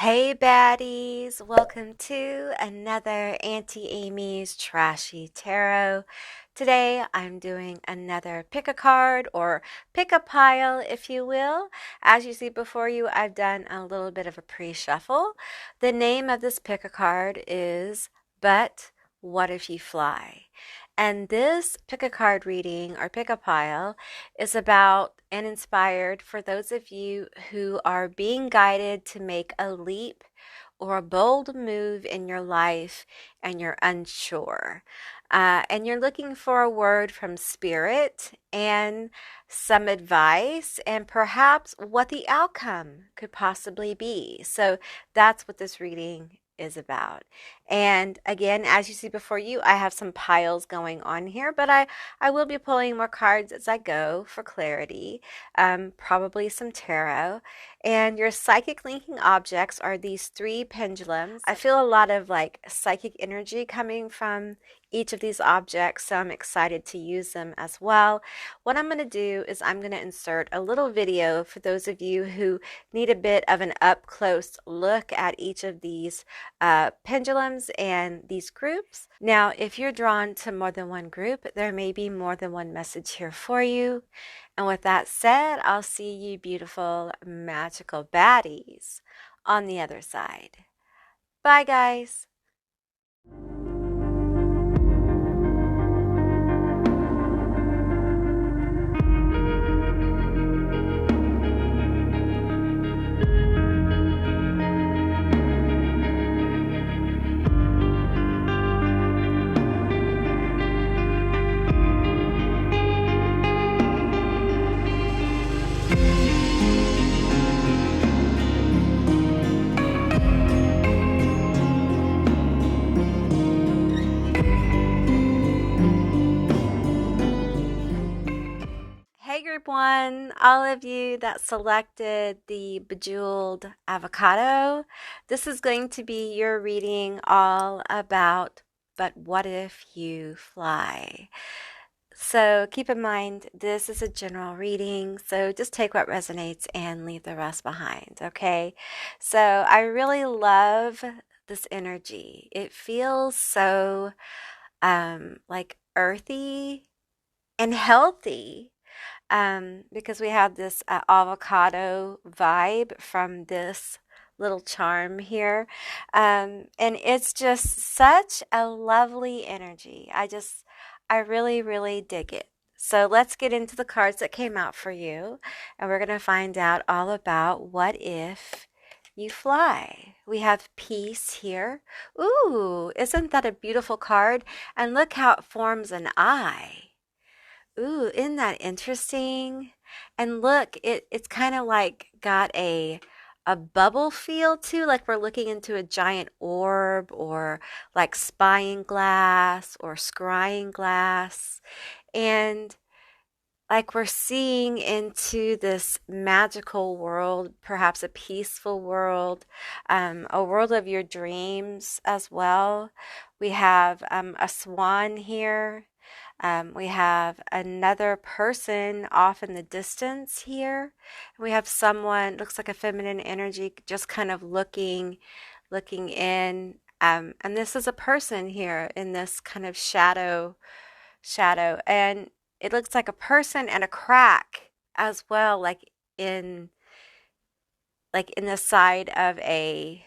Hey baddies, welcome to another Auntie Amy's Trashy Tarot. Today I'm doing another pick a card or pick a pile, if you will. As you see before you, I've done a little bit of a pre-shuffle. The name of this pick a card is But What If You Fly? And this pick a card reading or pick a pile is about and inspired for those of you who are being guided to make a leap or a bold move in your life and you're unsure. And you're looking for a word from spirit and some advice and perhaps what the outcome could possibly be. So that's what this reading is about. And again, as you see before you, I have some piles going on here, but I will be pulling more cards as I go for clarity, probably some tarot. And your psychic linking objects are these three pendulums. I feel a lot of like psychic energy coming from each of these objects, so I'm excited to use them as well. What I'm going to do is I'm going to insert a little video for those of you who need a bit of an up close look at each of these pendulums and these groups. Now, if you're drawn to more than one group, there may be more than one message here for you. And with that said, I'll see you beautiful, magical baddies on the other side. Bye, guys. Hey, group one, all of you that selected the Bejeweled Avocado, this is going to be your reading all about But What If You Fly? So keep in mind, this is a general reading, so just take what resonates and leave the rest behind, okay? So I really love this energy. It feels so like earthy and healthy, because we have this avocado vibe from this little charm here. And it's just such a lovely energy. I really, really dig it. So let's get into the cards that came out for you, and we're going to find out all about what if you fly. We have peace here. Ooh, isn't that a beautiful card? And look how it forms an eye. Ooh, isn't that interesting? And look, it's kind of like got a bubble feel too, like we're looking into a giant orb or like spying glass or scrying glass. And like we're seeing into this magical world, perhaps a peaceful world, a world of your dreams as well. We have a swan here. We have another person off in the distance here. We have someone, looks like a feminine energy, just kind of looking in. And this is a person here in this kind of shadow. And it looks like a person and a crack as well, in the side of in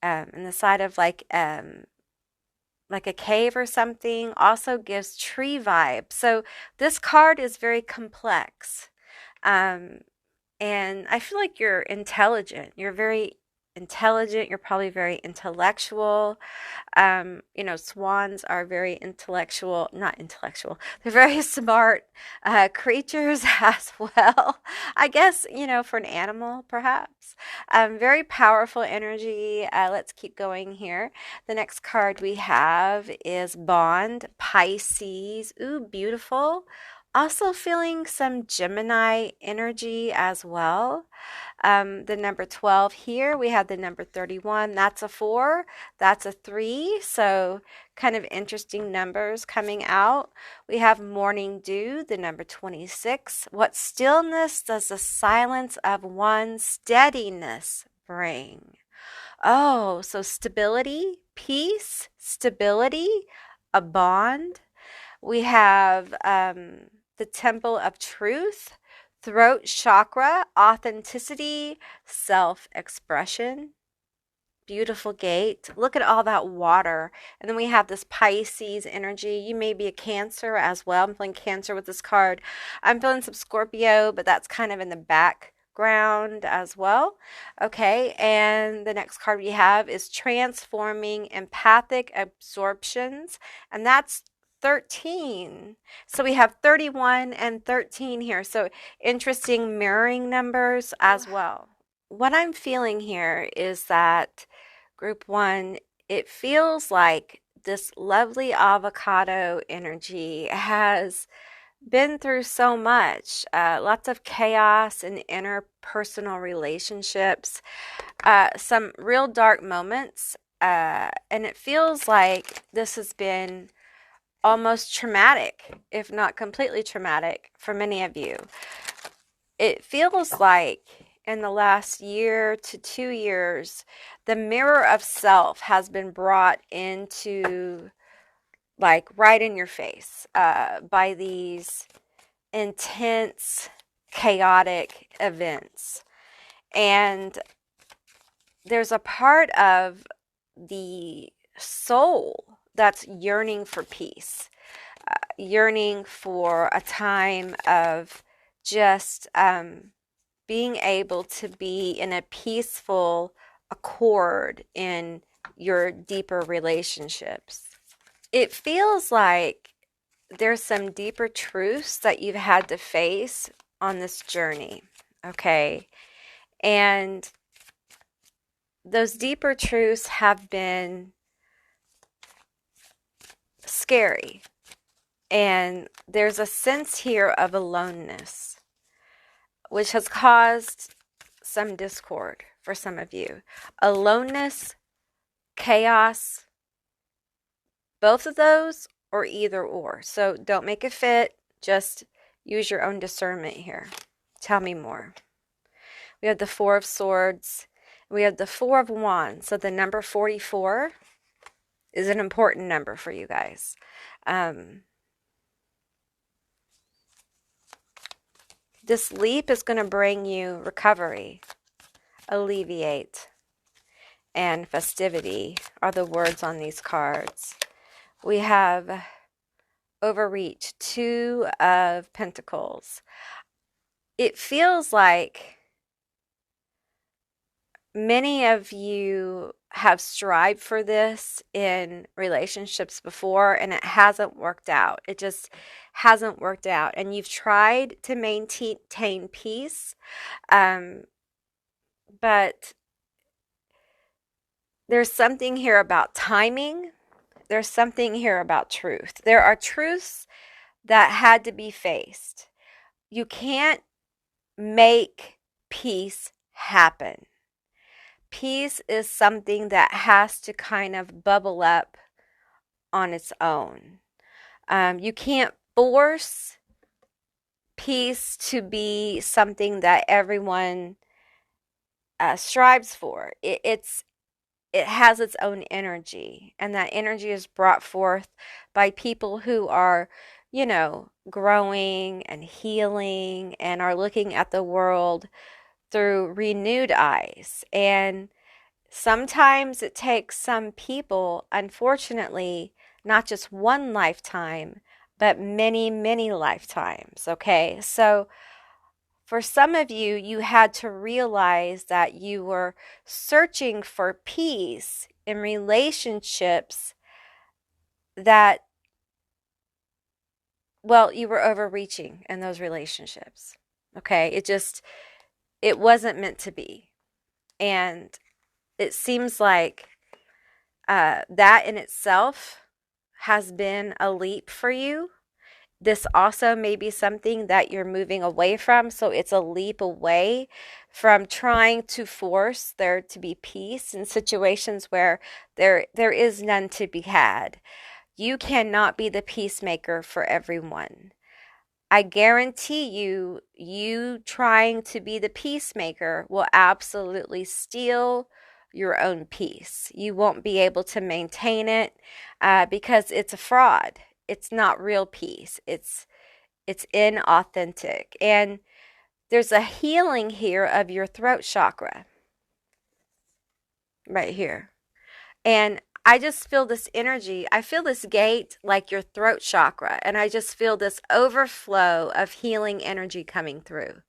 the side of like a cave or something. Also gives tree vibe. So this card is very complex. Um, and I feel like you're intelligent. You're very intelligent. You're probably very intellectual. Swans are very intellectual, not intellectual. They're very smart creatures as well. I guess, for an animal, perhaps. Very powerful energy. Let's keep going here. The next card we have is Bond, Pisces. Ooh, beautiful. Also feeling some Gemini energy as well. The number 12 here, we have the number 31. That's a 4. That's a 3. So kind of interesting numbers coming out. We have Morning Dew, the number 26. What stillness does the silence of one steadiness bring? Oh, so stability, peace, stability, a bond. We have the Temple of Truth, throat chakra, authenticity, self-expression. Beautiful gate. Look at all that water. And then we have this Pisces energy. You may be a Cancer as well. I'm feeling Cancer with this card. I'm feeling some Scorpio, but that's kind of in the background as well. Okay, and the next card we have is Transforming Empathic Absorptions, and that's 13. So we have 31 and 13 here. So interesting mirroring numbers as well. What I'm feeling here is that Group 1, it feels like this lovely avocado energy has been through so much, lots of chaos in interpersonal relationships, some real dark moments, and it feels like this has been almost traumatic, if not completely traumatic, for many of you. It feels like in the last year to 2 years, the mirror of self has been brought into, like, right in your face by these intense, chaotic events. And there's a part of the soul that's yearning for peace, yearning for a time of just being able to be in a peaceful accord in your deeper relationships. It feels like there's some deeper truths that you've had to face on this journey, okay? And those deeper truths have been scary. And there's a sense here of aloneness, which has caused some discord for some of you. Aloneness, chaos, both of those, or either or. So don't make it fit. Just use your own discernment here. Tell me more. We have the Four of Swords. We have the Four of Wands. So the number 44 is an important number for you guys. This leap is going to bring you recovery, alleviate, and festivity are the words on these cards. We have overreach, Two of Pentacles. It feels like many of you have strived for this in relationships before and it hasn't worked out. It just hasn't worked out. And you've tried to maintain peace, but there's something here about timing. There's something here about truth. There are truths that had to be faced. You can't make peace happen. Peace is something that has to kind of bubble up on its own. You can't force peace to be something that everyone strives for. It has its own energy, and that energy is brought forth by people who are, growing and healing and are looking at the world through renewed eyes. And sometimes it takes some people, unfortunately, not just one lifetime, but many, many lifetimes, okay? So for some of you, you had to realize that you were searching for peace in relationships that, well, you were overreaching in those relationships, okay? It wasn't meant to be. And it seems like that in itself has been a leap for you. This also may be something that you're moving away from. So it's a leap away from trying to force there to be peace in situations where there is none to be had. You cannot be the peacemaker for everyone. I guarantee you, you trying to be the peacemaker will absolutely steal your own peace. You won't be able to maintain it because it's a fraud. It's not real peace. It's inauthentic. And there's a healing here of your throat chakra right here. And I just feel this energy. I feel this gate like your throat chakra. And I just feel this overflow of healing energy coming through.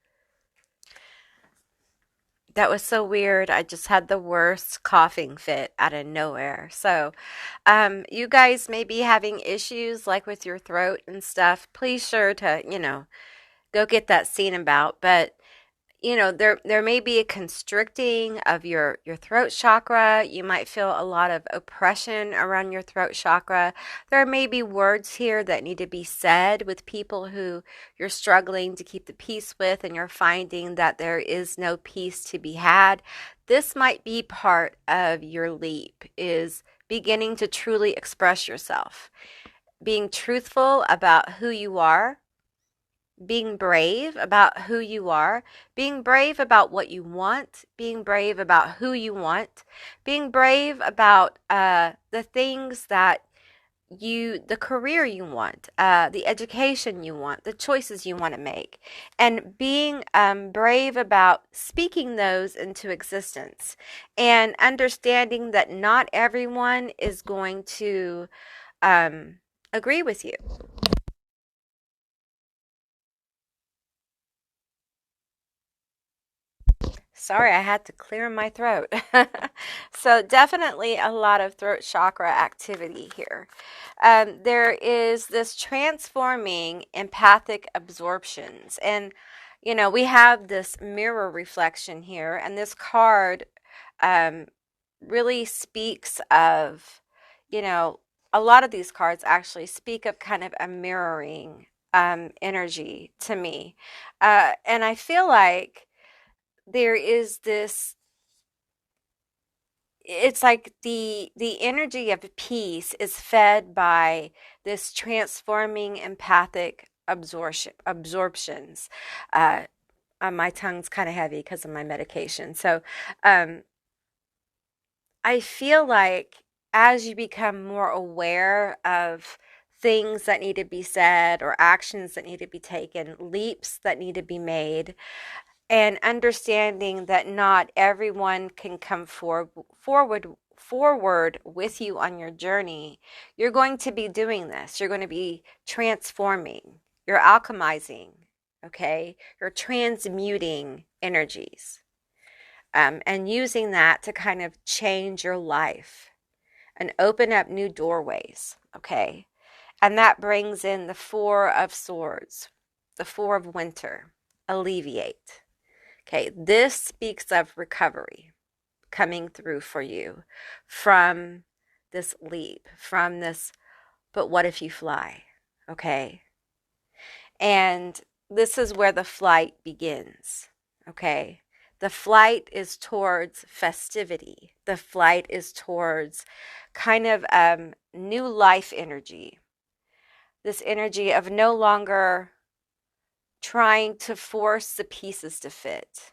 That was so weird. I just had the worst coughing fit out of nowhere. So, you guys may be having issues like with your throat and stuff. Please sure to, go get that seen about. But there may be a constricting of your throat chakra. You might feel a lot of oppression around your throat chakra. There may be words here that need to be said with people who you're struggling to keep the peace with, and you're finding that there is no peace to be had. This might be part of your leap, is beginning to truly express yourself, being truthful about who you are, being brave about who you are, being brave about what you want, being brave about who you want, being brave about the things that the career you want, the education you want, the choices you want to make, and being brave about speaking those into existence, and understanding that not everyone is going to agree with you. Sorry, I had to clear my throat. So definitely a lot of throat chakra activity here. There is this transforming empathic absorptions. And, we have this mirror reflection here. And this card really speaks of, a lot of these cards actually speak of kind of a mirroring energy to me. And I feel like there is this, it's like the energy of peace is fed by this transforming empathic absorptions. My tongue's kind of heavy because of my medication. So I feel like as you become more aware of things that need to be said, or actions that need to be taken, leaps that need to be made, and understanding that not everyone can come forward with you on your journey, you're going to be doing this. You're going to be transforming. You're alchemizing, okay? You're transmuting energies, and using that to kind of change your life and open up new doorways, okay? And that brings in the Four of Swords, the Four of Winter, alleviate. Okay, this speaks of recovery coming through for you from this leap, from this, but what if you fly? Okay. And this is where the flight begins. Okay. The flight is towards festivity. The flight is towards kind of new life energy. This energy of no longer trying to force the pieces to fit,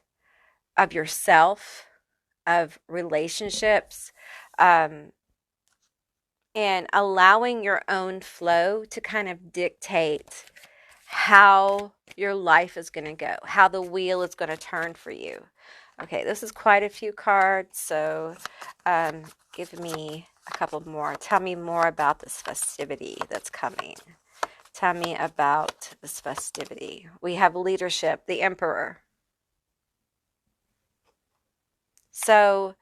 of yourself, of relationships, and allowing your own flow to kind of dictate how your life is going to go, how the wheel is going to turn for you. Okay, this is quite a few cards, so give me a couple more. Tell me more about this festivity that's coming. Tell me about this festivity. We have leadership, the Emperor. So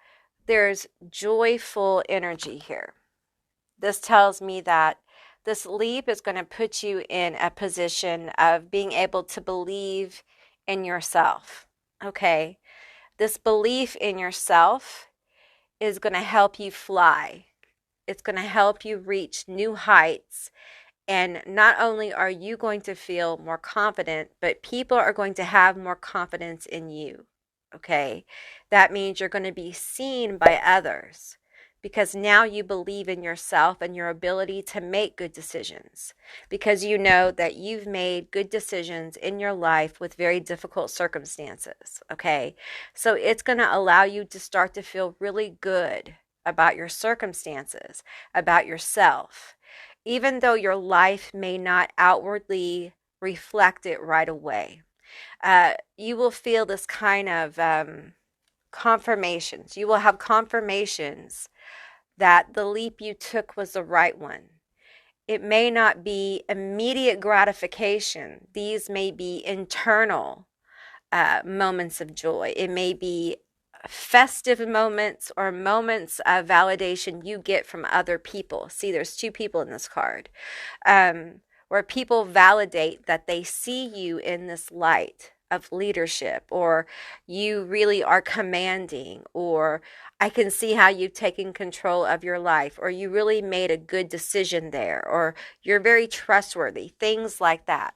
there's joyful energy here. This tells me that this leap is going to put you in a position of being able to believe in yourself. Okay? This belief in yourself is going to help you fly. It's going to help you reach new heights. And not only are you going to feel more confident, but people are going to have more confidence in you. Okay? That means you're going to be seen by others. because now you believe in yourself and your ability to make good decisions, because you know that you've made good decisions in your life with very difficult circumstances, okay? So it's going to allow you to start to feel really good about your circumstances, about yourself, even though your life may not outwardly reflect it right away. You will feel this kind of confirmations. You will have confirmations that the leap you took was the right one. It may not be immediate gratification. These may be internal moments of joy. It may be festive moments or moments of validation you get from other people. See, there's two people in this card, where people validate that they see you in this light of leadership, or you really are commanding, or I can see how you've taken control of your life, or you really made a good decision there, or you're very trustworthy, things like that.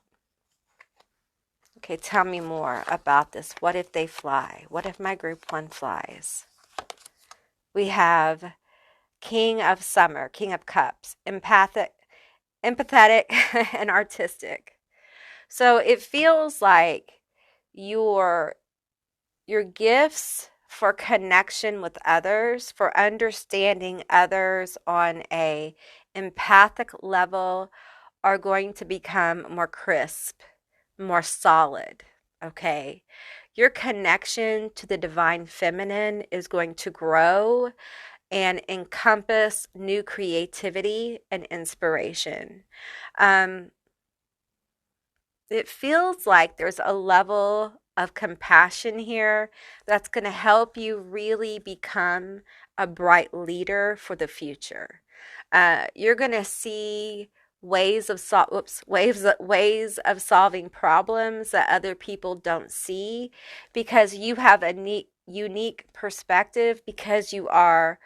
Okay, tell me more about this. What if they fly? What if my group one flies? We have King of Summer, King of Cups, empathetic, and artistic. So it feels like your gifts for connection with others, for understanding others on a empathic level, are going to become more crisp, more solid, okay? Your connection to the divine feminine is going to grow and encompass new creativity and inspiration. It feels like there's a level of compassion here that's going to help you really become a bright leader for the future. You're going to see ways of ways of solving problems that other people don't see, because you have a unique perspective, because you are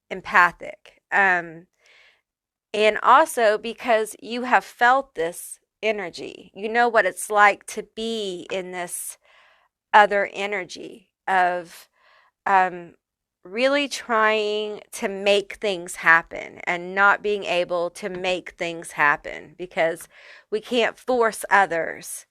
empathic, and also because you have felt this energy. You know what it's like to be in this other energy of really trying to make things happen and not being able to make things happen, because we can't force others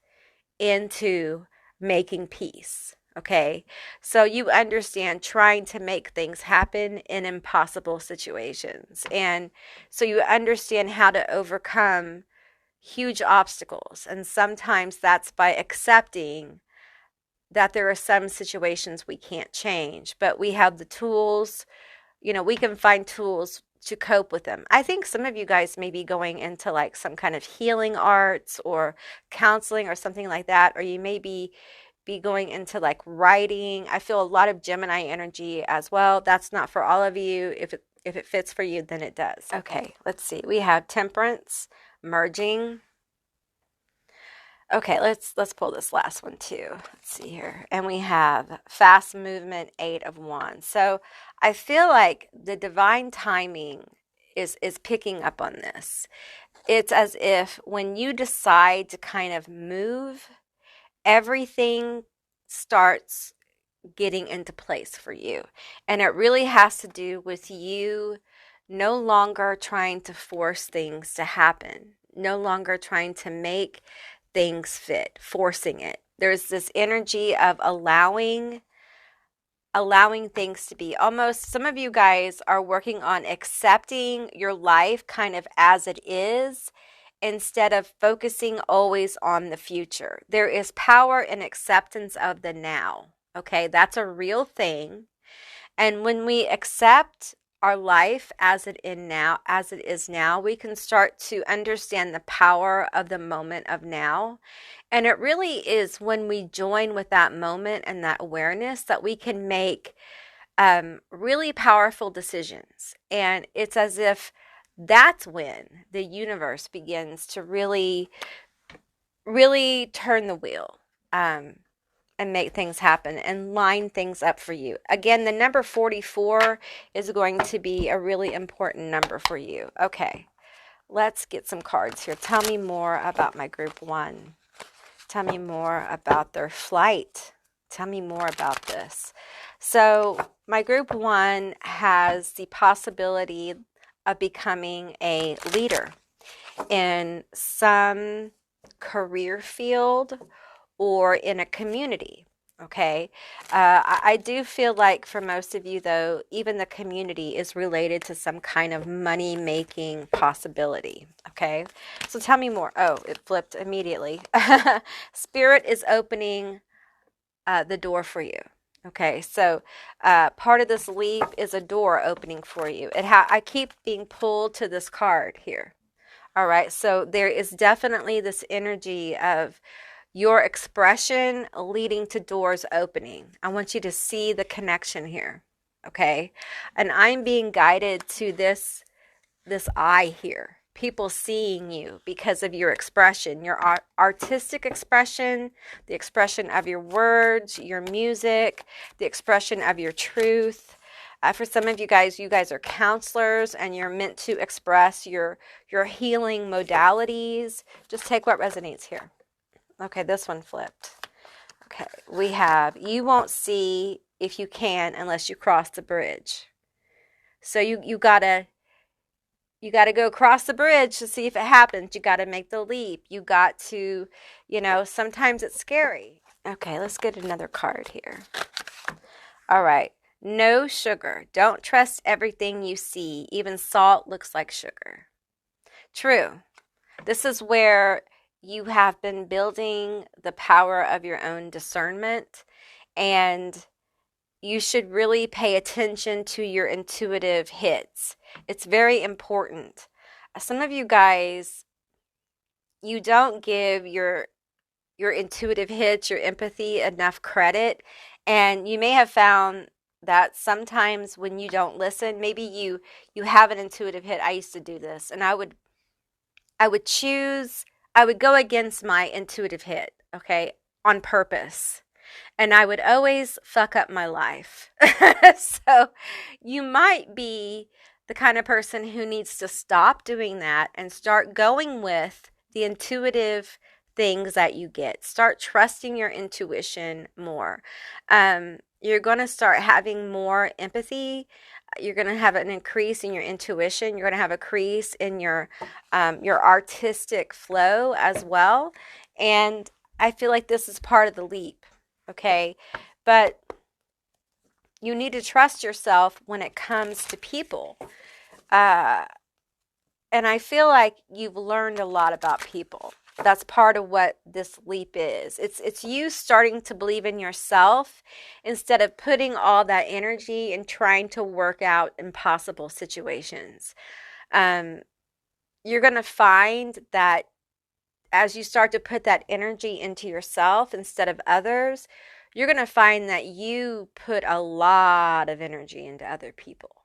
into making peace. Okay, so you understand trying to make things happen in impossible situations, and so you understand how to overcome huge obstacles. And sometimes that's by accepting that there are some situations we can't change, but we have the tools. We can find tools to cope with them. I think some of you guys may be going into like some kind of healing arts or counseling or something like that, or you may be going into like writing. I feel a lot of Gemini energy as well. That's not for all of you. If it fits for you, then it does. Okay, let's see. We have Temperance, merging. Okay, let's pull this last one too. Let's see here. And we have fast movement, 8 of Wands. So I feel like the divine timing is picking up on this. It's as if when you decide to kind of move, everything starts getting into place for you. And it really has to do with you no longer trying to force things to happen, no longer trying to make things fit, forcing it. There's this energy of allowing things to be. Almost, some of you guys are working on accepting your life kind of as it is, instead of focusing always on the future. There is power in acceptance of the now. Okay, that's a real thing. And when we accept our life as it is now, we can start to understand the power of the moment of now. And it really is when we join with that moment and that awareness that we can make really powerful decisions. And it's as if that's when the universe begins to really, really turn the wheel and make things happen and line things up for you. Again, the number 44 is going to be a really important number for you. Okay, let's get some cards here. Tell me more about my group one. Tell me more about their flight. Tell me more about this. So my group 1 has the possibility of becoming a leader in some career field or in a community. Okay. I do feel like for most of you, though, even the community is related to some kind of money-making possibility. Okay. So tell me more. Oh, it flipped immediately. Spirit is opening the door for you. Okay. So part of this leap is a door opening for you. I keep being pulled to this card here. All right. So there is definitely this energy of your expression leading to doors opening. I want you to see the connection here. Okay. And I'm being guided to this eye here. People seeing you because of your expression, your artistic expression, the expression of your words, your music, the expression of your truth. For some of you guys are counselors and you're meant to express your healing modalities. Just take what resonates here. Okay, this one flipped. Okay, we have, you won't see if you can unless you cross the bridge. So you gotta go across the bridge to see if it happens. You gotta make the leap. You got to, sometimes it's scary. Okay, let's get another card here. All right, no sugar. Don't trust everything you see. Even salt looks like sugar. True. This is where you have been building the power of your own discernment, and you should really pay attention to your intuitive hits. It's very important. Some of you guys, you don't give your intuitive hits, your empathy enough credit, and you may have found that sometimes when you don't listen, maybe you have an intuitive hit. I used to do this, and I would go against my intuitive hit, okay, on purpose. And I would always fuck up my life. So you might be the kind of person who needs to stop doing that and start going with the intuitive things that you get. Start trusting your intuition more. You're going to start having more empathy. You're going to have an increase in your intuition. You're going to have a increase in your artistic flow as well. And I feel like this is part of the leap. Okay. But you need to trust yourself when it comes to people. And I feel like you've learned a lot about people. That's part of what this leap is. It's you starting to believe in yourself instead of putting all that energy and trying to work out impossible situations. You're going to find that as you start to put that energy into yourself instead of others, you're going to find that you put a lot of energy into other people.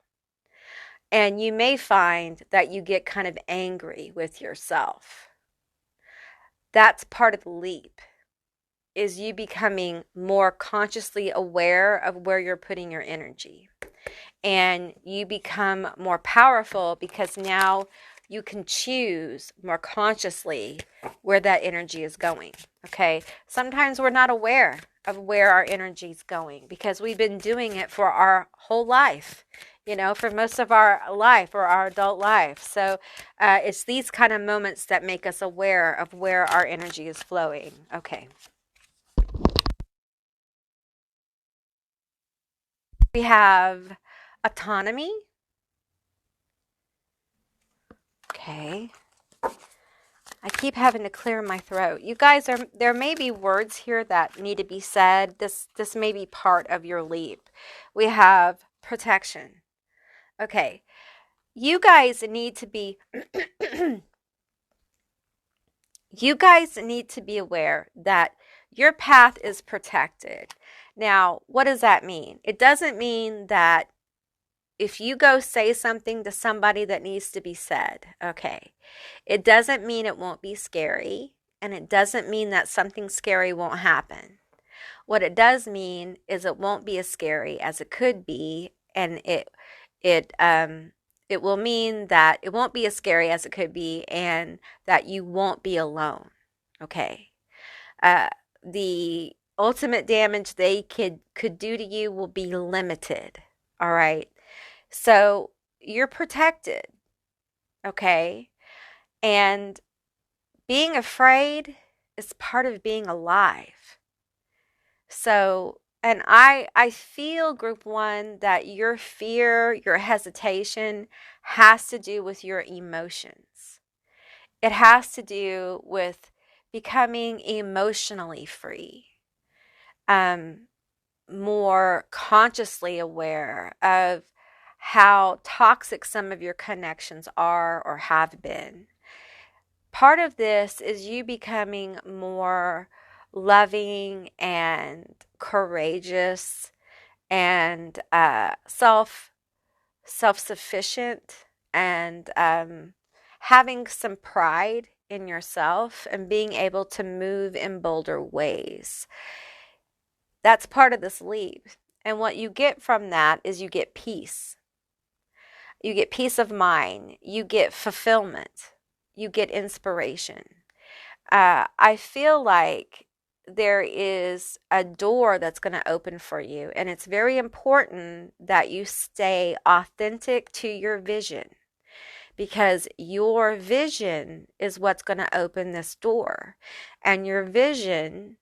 And you may find that you get kind of angry with yourself. That's part of the leap, is you becoming more consciously aware of where you're putting your energy. And you become more powerful because now you can choose more consciously where that energy is going. Okay? Sometimes we're not aware of where our energy is going because we've been doing it for our whole life, for most of our life or our adult life. So it's these kind of moments that make us aware of where our energy is flowing. Okay. We have autonomy. Okay. I keep having to clear my throat. You guys, there may be words here that need to be said. This may be part of your leap. We have protection. Okay. You guys need to be aware that your path is protected. Now, what does that mean? It doesn't mean that if you go say something to somebody that needs to be said, okay, it doesn't mean it won't be scary, and it doesn't mean that something scary won't happen. What it does mean is it won't be as scary as it could be, and it will mean that it won't be as scary as it could be, and that you won't be alone. Okay. The ultimate damage they could do to you will be limited. All right. So you're protected. Okay. And being afraid is part of being alive. So, and I feel group one that your fear, your hesitation has to do with your emotions. It has to do with becoming emotionally free, um, more consciously aware of how toxic some of your connections are or have been. Part of this is you becoming more loving and courageous and self-sufficient and having some pride in yourself and being able to move in bolder ways. That's part of this leap. And what you get from that is you get peace. You get peace of mind. You get fulfillment. You get inspiration. I feel like there is a door that's going to open for you, and it's very important that you stay authentic to your vision, because your vision is what's going to open this door, and your vision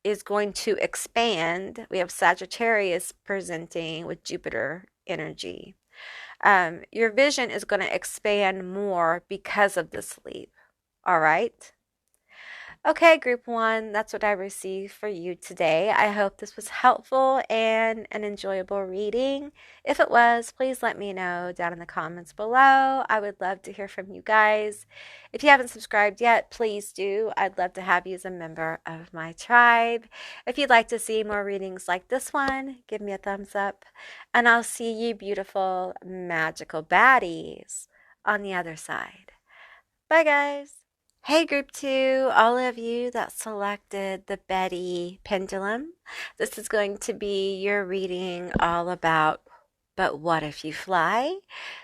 is going to expand. We have Sagittarius presenting with Jupiter energy. Your vision is going to expand more because of this leap. All right. Okay, group one, that's what I received for you today. I hope this was helpful and an enjoyable reading. If it was, please let me know down in the comments below. I would love to hear from you guys. If you haven't subscribed yet, please do. I'd love to have you as a member of my tribe. If you'd like to see more readings like this one, give me a thumbs up. And I'll see you beautiful, magical baddies on the other side. Bye, guys. Hey, group two, all of you that selected the Bettie pendulum. This is going to be your reading all about, but what if you fly?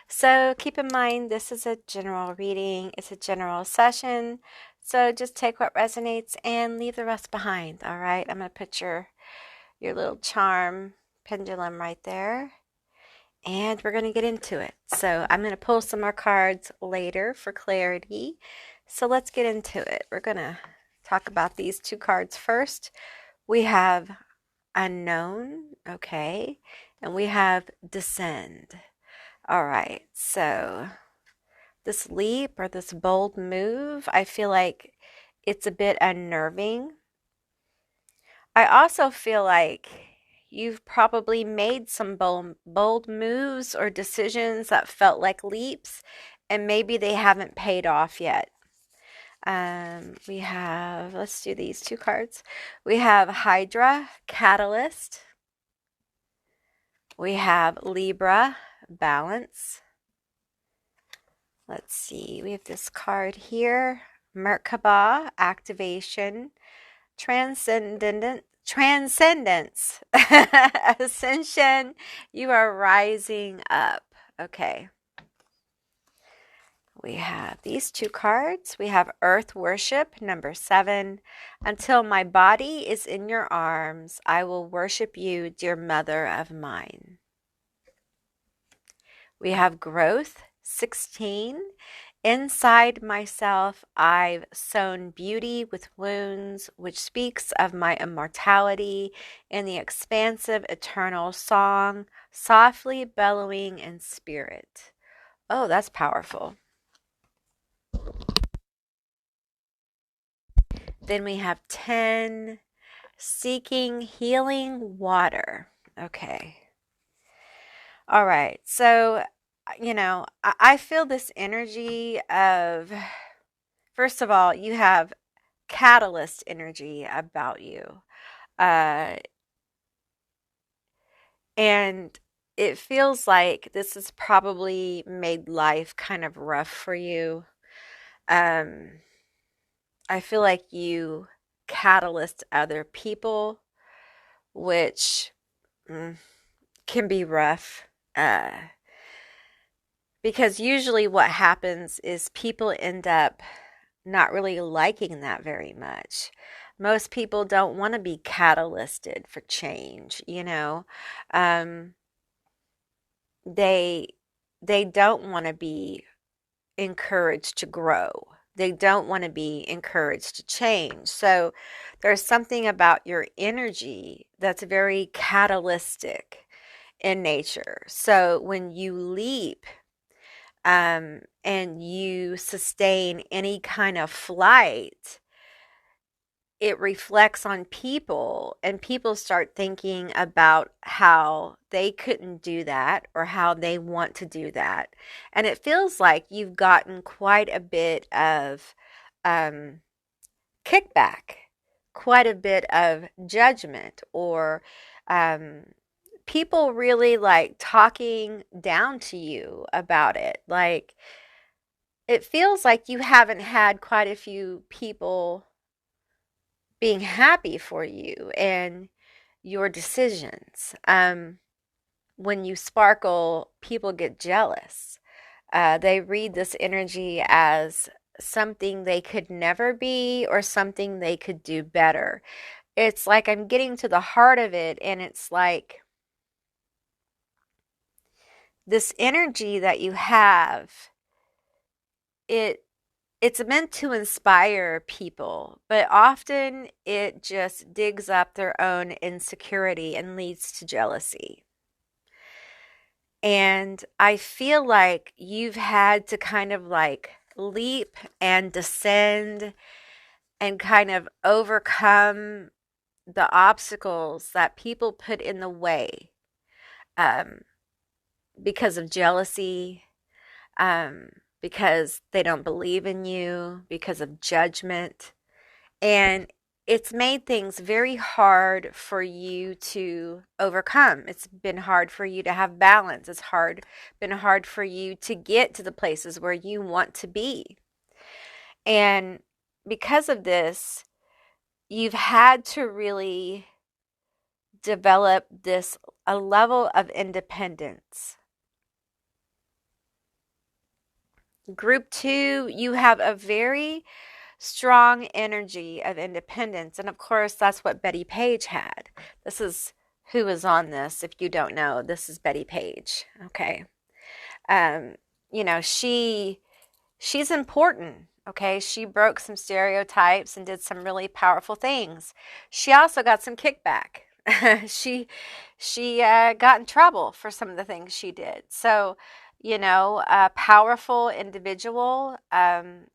So keep in mind, this is a general reading. It's a general session. So just take what resonates and leave the rest behind. All right. I'm going to put your little charm pendulum right there. And we're going to get into it. So I'm going to pull some more cards later for clarity. So let's get into it. We're going to talk about these two cards first. We have Unknown, okay, and we have Descend. All right, so this leap or this bold move, I feel like it's a bit unnerving. I also feel like you've probably made some bold moves or decisions that felt like leaps, and maybe they haven't paid off yet. We have, let's do these two cards. We have Hydra, Catalyst. We have Libra, Balance. Let's see, we have this card here, Merkaba, Activation, Transcendence, Ascension. You are rising up. Okay. We have these two cards. We have Earth Worship, number 7. Until my body is in your arms, I will worship you, dear mother of mine. We have Growth, 16. Inside myself, I've sown beauty with wounds, which speaks of my immortality in the expansive eternal song, softly bellowing in spirit. Oh, that's powerful. Then we have 10, Seeking Healing Water. Okay. All right. So, I feel this energy of, first of all, you have catalyst energy about you. And it feels like this has probably made life kind of rough for you. I feel like you catalyst other people, which can be rough. Because usually what happens is people end up not really liking that very much. Most people don't want to be catalysted for change, they they don't want to be encouraged to grow. They don't want to be encouraged to change. So there's something about your energy that's very catalytic in nature. So when you leap and you sustain any kind of flight, it reflects on people, and people start thinking about how they couldn't do that or how they want to do that. And it feels like you've gotten quite a bit of um, kickback, quite a bit of judgment, or um, people really like talking down to you about it. Like, it feels like you haven't had quite a few people being happy for you and your decisions. When you sparkle, people get jealous. They read this energy as something they could never be or something they could do better. It's like I'm getting to the heart of it, and it's like this energy that you have, it it's meant to inspire people, but often it just digs up their own insecurity and leads to jealousy. And I feel like you've had to kind of like leap and descend and kind of overcome the obstacles that people put in the way um, because of jealousy, um, because they don't believe in you, because of judgment. And it's made things very hard for you to overcome. It's been hard for you to have balance. Been hard for you to get to the places where you want to be. And because of this, you've had to really develop a level of independence. Group 2, you have a very strong energy of independence. And of course, that's what Bettie Page had. This is who is on this. If you don't know, this is Bettie Page. Okay. Um, you know, she's important. Okay. She broke some stereotypes and did some really powerful things. She also got some kickback. she got in trouble for some of the things she did. So, you know, a powerful individual,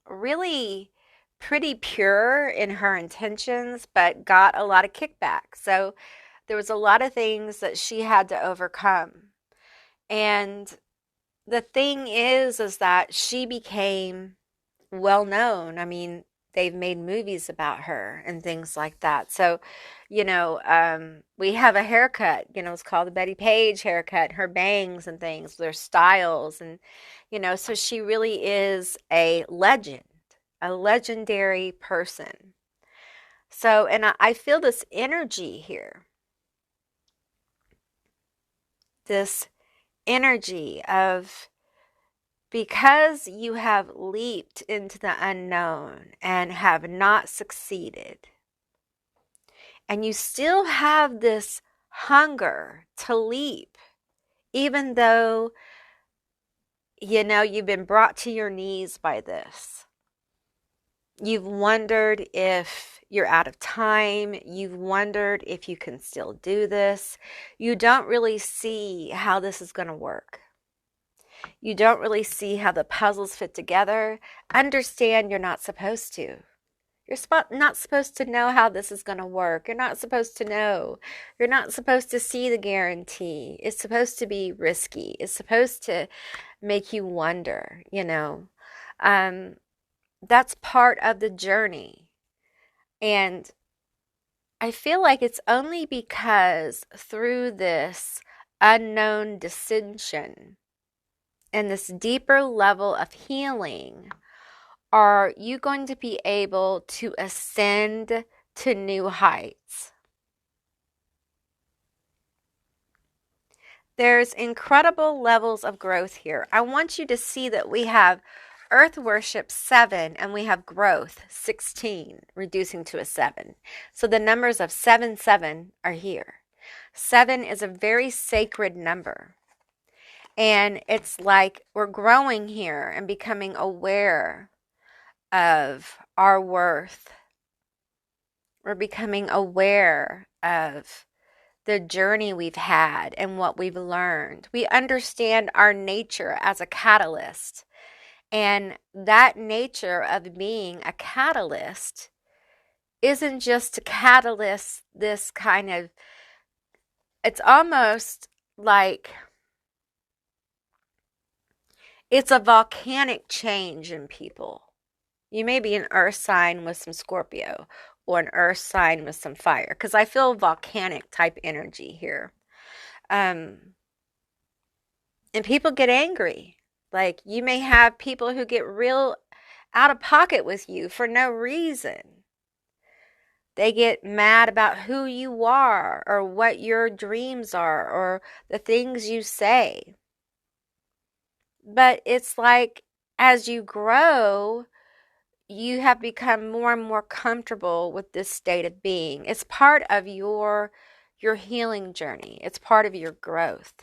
really pretty pure in her intentions, but got a lot of kickback. So there was a lot of things that she had to overcome. And the thing is that she became well known. I mean, they've made movies about her and things like that. So, you know, we have a haircut, you know, it's called the Bettie Page haircut, her bangs and things, their styles. And, you know, so she really is a legend, a legendary person. So, and I feel this energy here, this energy of, because you have leaped into the unknown and have not succeeded, and you still have this hunger to leap, even though, you know, you've been brought to your knees by this. You've wondered if you're out of time. You've wondered if you can still do this. You don't really see how this is going to work. You don't really see how the puzzles fit together. Understand you're not supposed to. You're not supposed to know how this is going to work. You're not supposed to know. You're not supposed to see the guarantee. It's supposed to be risky. It's supposed to make you wonder, you know. That's part of the journey. And I feel like it's only because through this unknown dissension and this deeper level of healing, are you going to be able to ascend to new heights. There's incredible levels of growth here. I want you to see that we have Earth Worship 7 and we have Growth 16, reducing to a 7. So the numbers of 7 are here. 7 is a very sacred number. And it's like we're growing here and becoming aware of our worth. We're becoming aware of the journey we've had and what we've learned. We understand our nature as a catalyst. And that nature of being a catalyst isn't just to catalyst this kind of, it's almost like it's a volcanic change in people. You may be an earth sign with some Scorpio or an earth sign with some fire, because I feel volcanic type energy here. And people get angry. Like, you may have people who get real out of pocket with you for no reason. They get mad about who you are or what your dreams are or the things you say. But it's like, as you grow, you have become more and more comfortable with this state of being. It's part of your healing journey. It's part of your growth.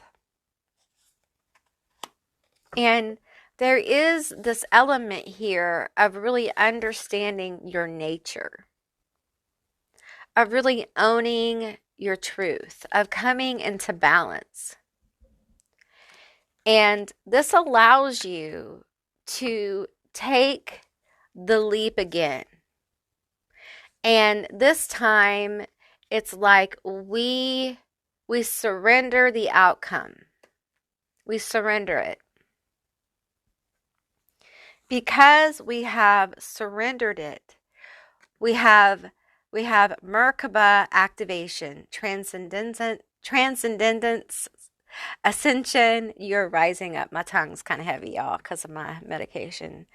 And there is this element here of really understanding your nature, of really owning your truth, of coming into balance. And this allows you to take the leap again. And this time, it's like we surrender the outcome. We surrender it. Because we have surrendered it, we have Merkaba activation, transcendence, ascension. You're rising up. My tongue's kind of heavy, y'all, because of my medication.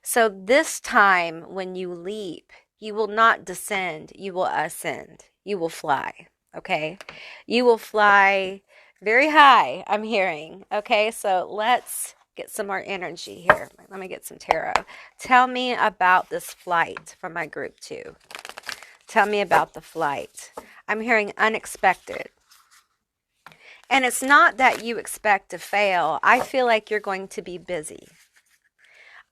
So this time when you leap, you will not descend, you will ascend. You will fly, okay? You will fly very high, I'm hearing. Okay, so let's get some more energy here. Let me get some tarot. Tell me about this flight from my group 2. Tell me about the flight. I'm hearing unexpected. And it's not that you expect to fail. I feel like you're going to be busy.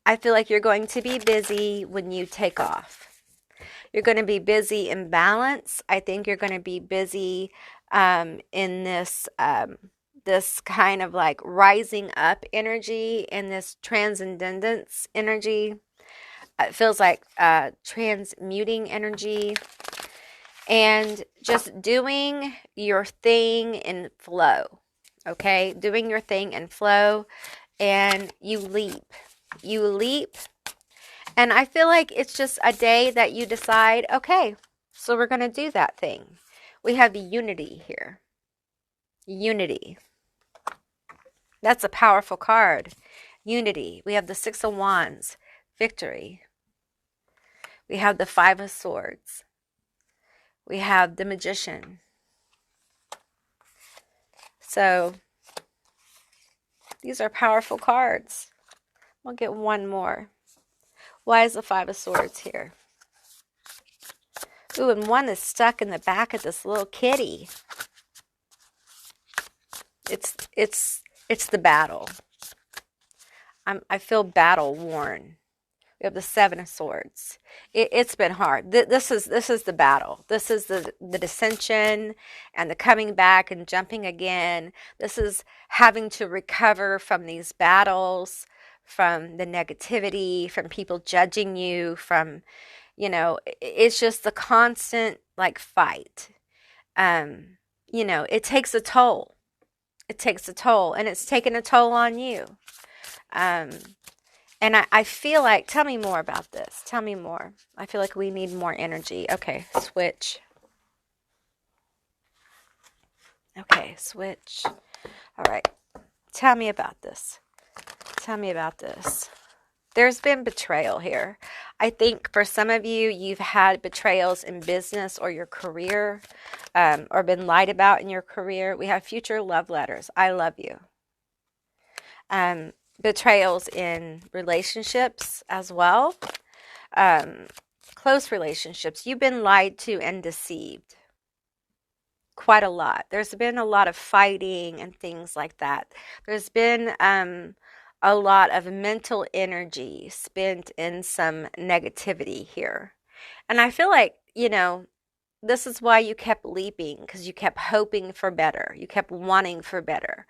I feel like you're going to be busy when you take off. You're going to be busy in balance. I think you're going to be busy in this this kind of like rising up energy, in this transcendence energy. It feels like transmuting energy, and just doing your thing in flow. Okay, doing your thing in flow, and you leap. You leap. And I feel like it's just a day that you decide, okay, so we're going to do that thing. We have unity here. Unity. That's a powerful card. Unity. We have the 6 of Wands. Victory. We have the 5 of Swords. We have the Magician. So these are powerful cards. We'll get one more. Why is the 5 of Swords here? Ooh, and one is stuck in the back of this little kitty. It's the battle. I feel battle worn. We have the 7 of Swords. It's been hard. This is the battle. This is the dissension and the coming back and jumping again. This is having to recover from these battles, from the negativity, from people judging you, from, it's just the constant like fight. It takes a toll. It takes a toll, and it's taken a toll on you. And I feel like, tell me more about this. Tell me more. I feel like we need more energy. Okay, switch. Okay, switch. All right. Tell me about this. Tell me about this. There's been betrayal here. I think for some of you, you've had betrayals in business or your career, or been lied about in your career. We have future love letters. I love you. Betrayals in relationships as well. Close relationships. You've been lied to and deceived. quite a lot. There's been a lot of fighting and things like that. There's been a lot of mental energy spent in some negativity here. And I feel like, this is why you kept leaping, because you kept hoping for better. You kept wanting for better.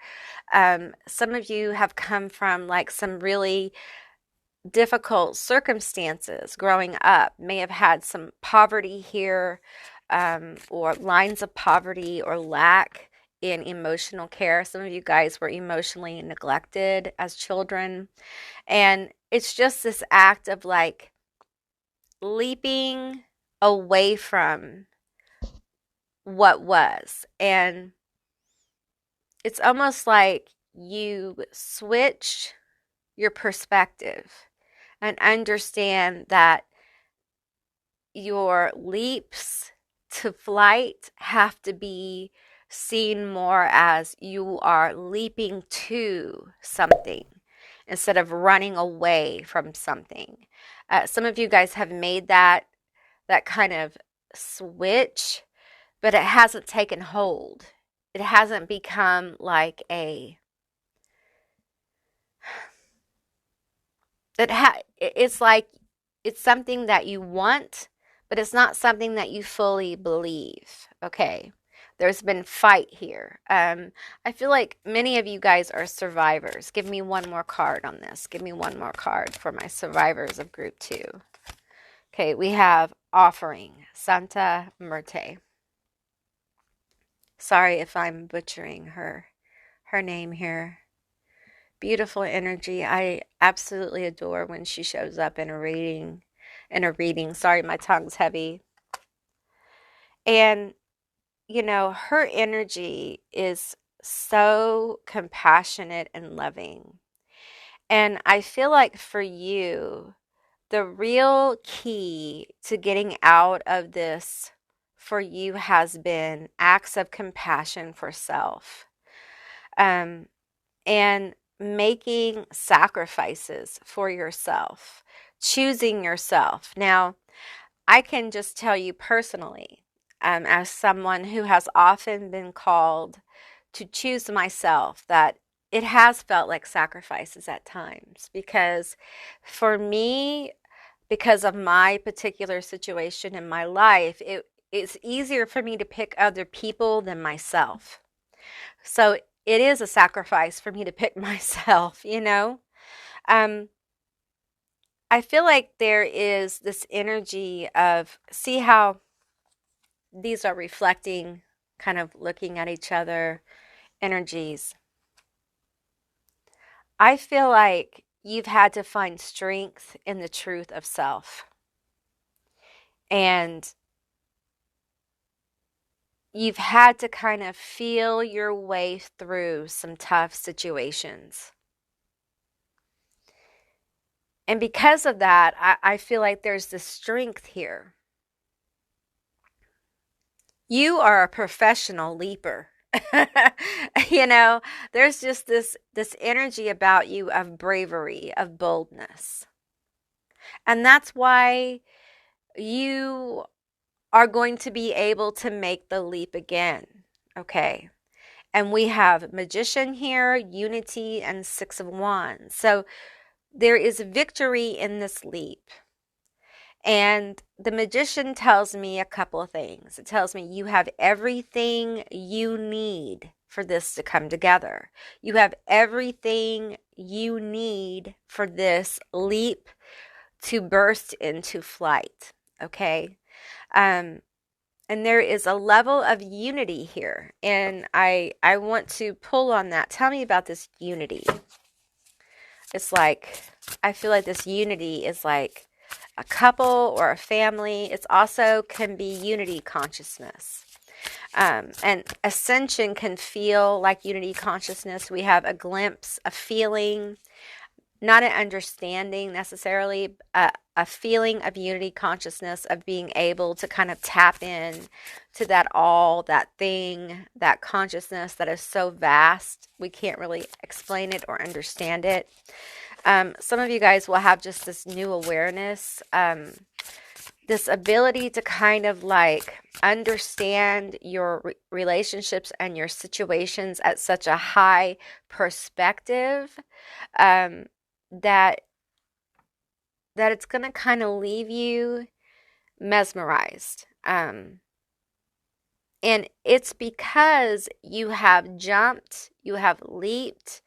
Some of you have come from like some really difficult circumstances growing up, may have had some poverty here, or lines of poverty or lack in emotional care. Some of you guys were emotionally neglected as children. And it's just this act of like leaping away from what was. And it's almost like you switch your perspective and understand that your leaps to flight have to be seen more as you are leaping to something instead of running away from something. Some of you guys have made that kind of switch, but it hasn't taken hold. It hasn't become like it's like it's something that you want, but it's not something that you fully believe. Okay. There's been fight here. I feel like many of you guys are survivors. Give me one more card on this. Give me one more card for my survivors of group 2. Okay, we have offering, Santa Muerte. Sorry if I'm butchering her name here. Beautiful energy. I absolutely adore when she shows up in a reading. Sorry, my tongue's heavy. And her energy is so compassionate and loving. And I feel like for you, the real key to getting out of this for you has been acts of compassion for self. And making sacrifices for yourself, choosing yourself. Now, I can just tell you personally, as someone who has often been called to choose myself, that it has felt like sacrifices at times, because for me, because of my particular situation in my life, it's easier for me to pick other people than myself. So it is a sacrifice for me to pick myself, I feel like there is this energy of, see how these are reflecting, kind of looking at each other, energies. I feel like you've had to find strength in the truth of self. And you've had to kind of feel your way through some tough situations. And because of that, I feel like there's this strength here. You are a professional leaper. There's just this energy about you of bravery, of boldness. And that's why you are going to be able to make the leap again. Okay. And we have Magician here, Unity, and Six of Wands. So there is victory in this leap. And the Magician tells me a couple of things. It tells me you have everything you need for this to come together. You have everything you need for this leap to burst into flight. Okay? And there is a level of unity here. And I want to pull on that. Tell me about this unity. It's like, I feel like this unity is like a couple or a family. It's also can be unity consciousness. And ascension can feel like unity consciousness. We have a glimpse, a feeling, not an understanding necessarily, a feeling of unity consciousness, of being able to kind of tap in to that all, that thing, that consciousness that is so vast, we can't really explain it or understand it. Some of you guys will have just this new awareness. this ability to kind of like understand your relationships and your situations at such a high perspective, um, that it's going to kind of leave you mesmerized. And it's because you have jumped, you have leaped,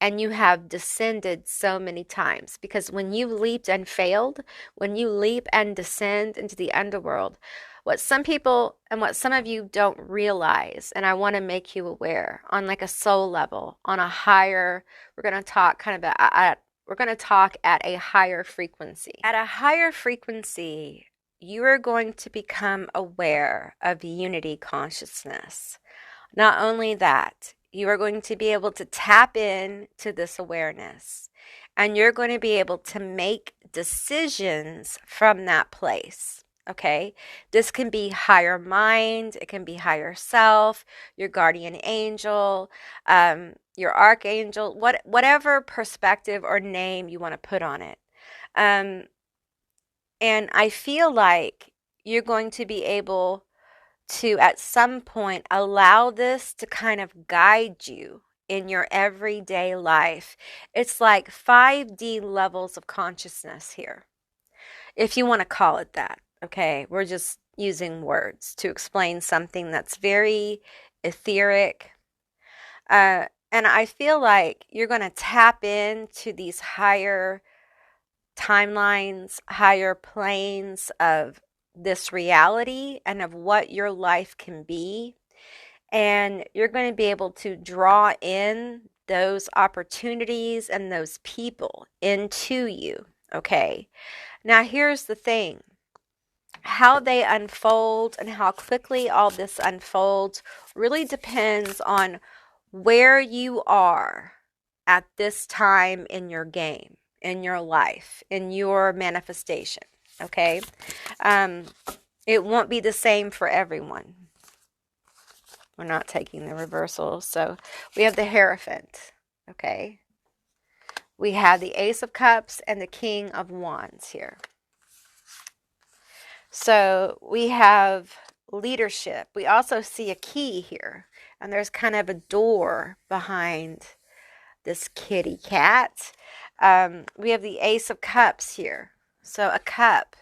and you have descended so many times. Because when you leaped and failed, when you leap and descend into the underworld, what some people and what some of you don't realize, and I want to make you aware on like a soul level, on a higher, we're going to talk kind of we're going to talk at a higher frequency. At a higher frequency, you are going to become aware of unity consciousness. Not only that, you are going to be able to tap in to this awareness, and you're going to be able to make decisions from that place. Okay, this can be higher mind, it can be higher self, your guardian angel, your archangel, whatever perspective or name you want to put on it. And I feel like you're going to be able to, at some point, allow this to kind of guide you in your everyday life. It's like 5D levels of consciousness here, if you want to call it that. Okay, we're just using words to explain something that's very etheric. And I feel like you're going to tap into these higher timelines, higher planes of this reality and of what your life can be. And you're going to be able to draw in those opportunities and those people into you. Okay. Now, here's the thing. How they unfold and how quickly all this unfolds really depends on where you are at this time in your game, in your life, in your manifestation. Okay? It won't be the same for everyone. We're not taking the reversal. So we have the Hierophant. Okay? We have the Ace of Cups and the King of Wands here. So we have leadership. We also see a key here. And there's kind of a door behind this kitty cat. We have the Ace of Cups here. So a cup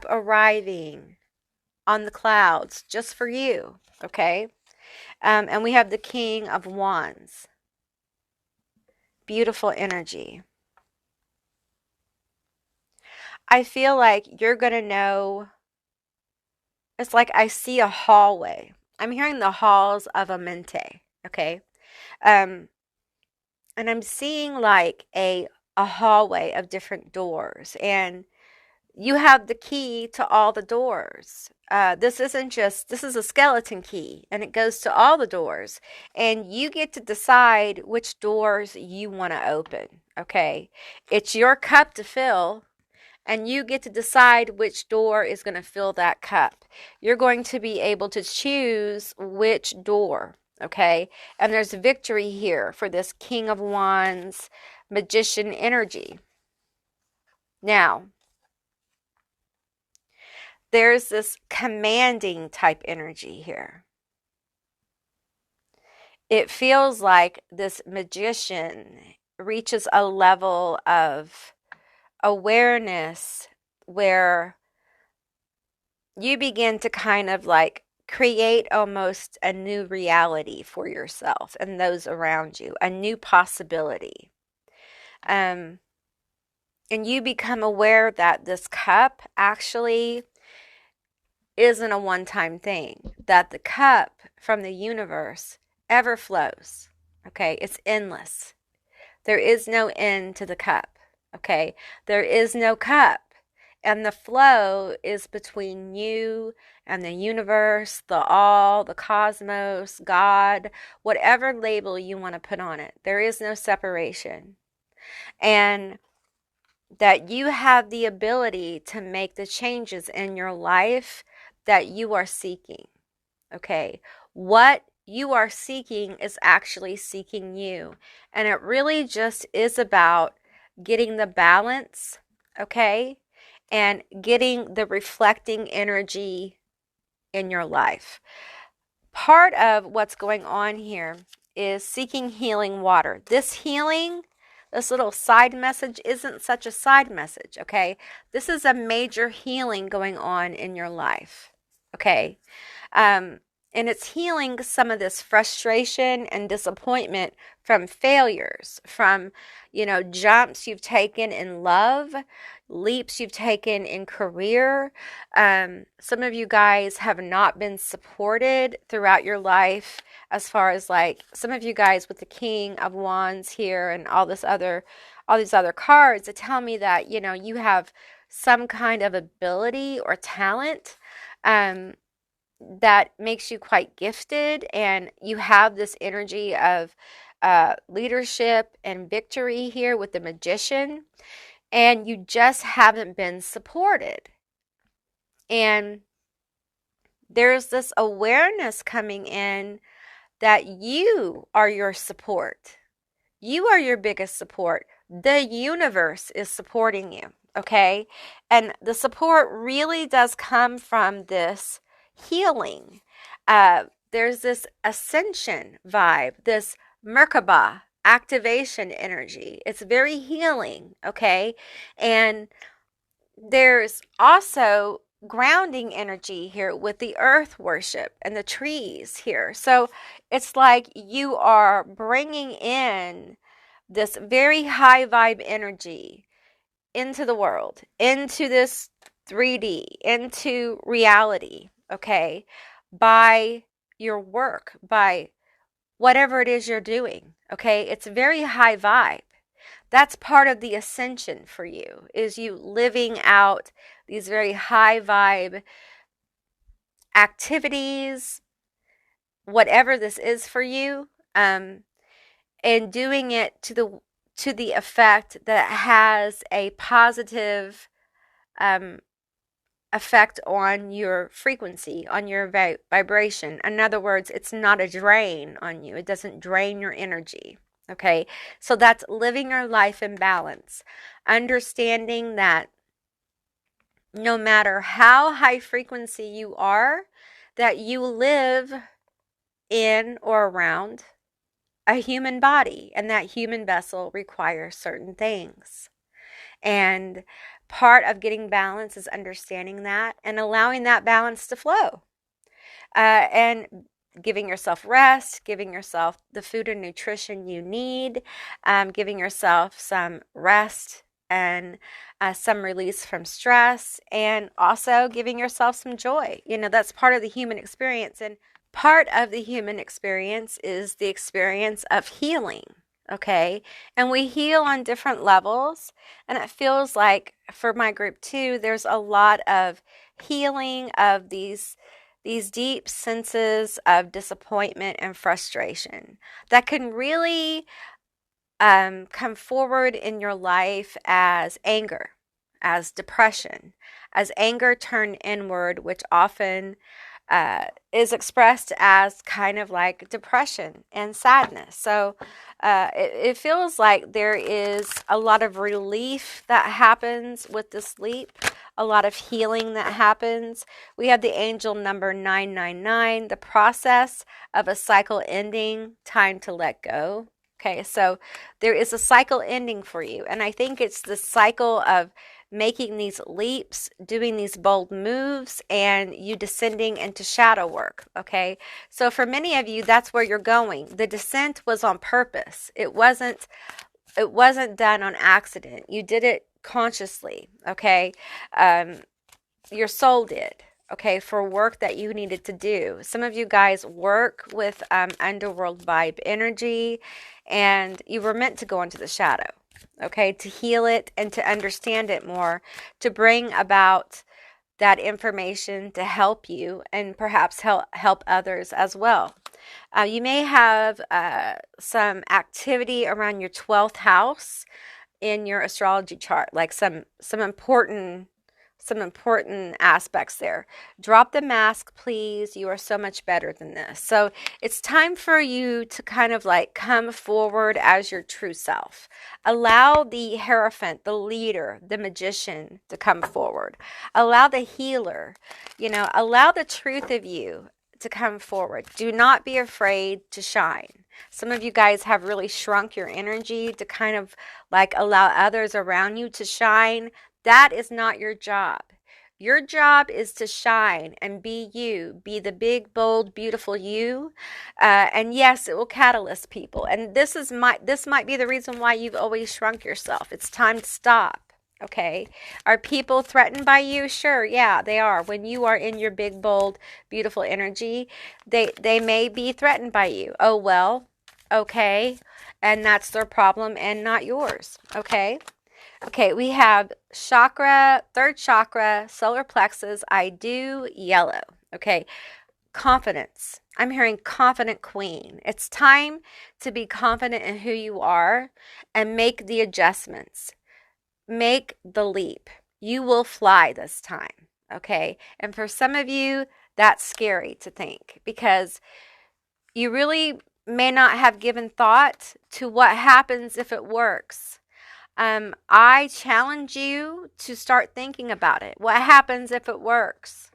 arriving on the clouds just for you. Okay. And we have the King of Wands. Beautiful energy. I feel like you're going to know. It's like I see a hallway. I'm hearing the halls of a mente. Okay. And I'm seeing like a hallway of different doors. And you have the key to all the doors. This is a skeleton key, and it goes to all the doors. And you get to decide which doors you want to open. Okay. It's your cup to fill. And you get to decide which door is going to fill that cup. You're going to be able to choose which door, okay? And there's victory here for this King of Wands, Magician energy. Now, there's this commanding type energy here. It feels like this magician reaches a level of awareness where you begin to kind of like create almost a new reality for yourself and those around you, a new possibility. And you become aware that this cup actually isn't a one-time thing, that the cup from the universe ever flows. Okay, it's endless. There is no end to the cup. Okay, there is no cup, and the flow is between you and the universe, the all, the cosmos, God, whatever label you want to put on it. There is no separation. And that you have the ability to make the changes in your life that you are seeking. Okay, what you are seeking is actually seeking you. And it really just is about getting the balance, okay? and getting the reflecting energy in your life. Part of what's going on here is seeking healing water. This healing, this little side message isn't such a side message, okay? This is a major healing going on in your life, okay? And it's healing some of this frustration and disappointment from failures, from, jumps you've taken in love, leaps you've taken in career. Some of you guys have not been supported throughout your life, as far as like some of you guys with the King of Wands here and all these other cards that tell me that, you have some kind of ability or talent. That makes you quite gifted, and you have this energy of leadership and victory here with the Magician, and you just haven't been supported. And there's this awareness coming in that you are your support. You are your biggest support. The universe is supporting you, okay? And the support really does come from this healing. There's this ascension vibe, this Merkaba activation energy. It's very healing, okay? And there's also grounding energy here with the earth worship and the trees here. So it's like you are bringing in this very high vibe energy into the world, into this 3D, into reality, okay, by your work, by whatever it is you're doing, okay? It's very high vibe. That's part of the ascension for you, is you living out these very high vibe activities, whatever this is for you, and doing it to the effect that has a positive effect on your frequency, on your vibration. In other words, it's not a drain on you. It doesn't drain your energy. Okay, so that's living your life in balance, understanding that no matter how high frequency you are, that you live in or around a human body, and that human vessel requires certain things. And part of getting balance is understanding that and allowing that balance to flow. And giving yourself rest, giving yourself the food and nutrition you need, giving yourself some rest and some release from stress, and also giving yourself some joy. That's part of the human experience. And part of the human experience is the experience of healing. Okay, and we heal on different levels, and it feels like for my group too, there's a lot of healing of these deep senses of disappointment and frustration that can really come forward in your life as anger, as depression, as anger turned inward, which often is expressed as kind of like depression and sadness. So it feels like there is a lot of relief that happens with this leap, a lot of healing that happens. We have the angel number 999, the process of a cycle ending, time to let go. Okay, so there is a cycle ending for you, and I think it's the cycle of making these leaps, doing these bold moves, and you descending into shadow work, okay? So for many of you, that's where you're going. The descent was on purpose. It wasn't done on accident. You did it consciously, okay? Your soul did, okay, for work that you needed to do. Some of you guys work with underworld vibe energy, and you were meant to go into the shadow, okay, to heal it and to understand it more, to bring about that information to help you and perhaps help others as well. You may have some activity around your 12th house in your astrology chart, like some important some important aspects there. Drop the mask, please. You are so much better than this. So it's time for you to kind of like come forward as your true self. Allow the Hierophant, the leader, the magician to come forward. Allow the healer, allow the truth of you to come forward. Do not be afraid to shine. Some of you guys have really shrunk your energy to kind of like allow others around you to shine. That is not your job. Your job is to shine and be you. Be the big, bold, beautiful you. And yes, it will catalyst people. And this might be the reason why you've always shrunk yourself. It's time to stop. Okay. Are people threatened by you? Sure. Yeah, they are. When you are in your big, bold, beautiful energy, they may be threatened by you. Oh, well, okay. And that's their problem and not yours. Okay. Okay, we have chakra, third chakra, solar plexus. I do yellow. Okay, confidence. I'm hearing confident queen. It's time to be confident in who you are and make the adjustments. Make the leap. You will fly this time. Okay, and for some of you, that's scary to think because you really may not have given thought to what happens if it works. I challenge you to start thinking about it. What happens if it works?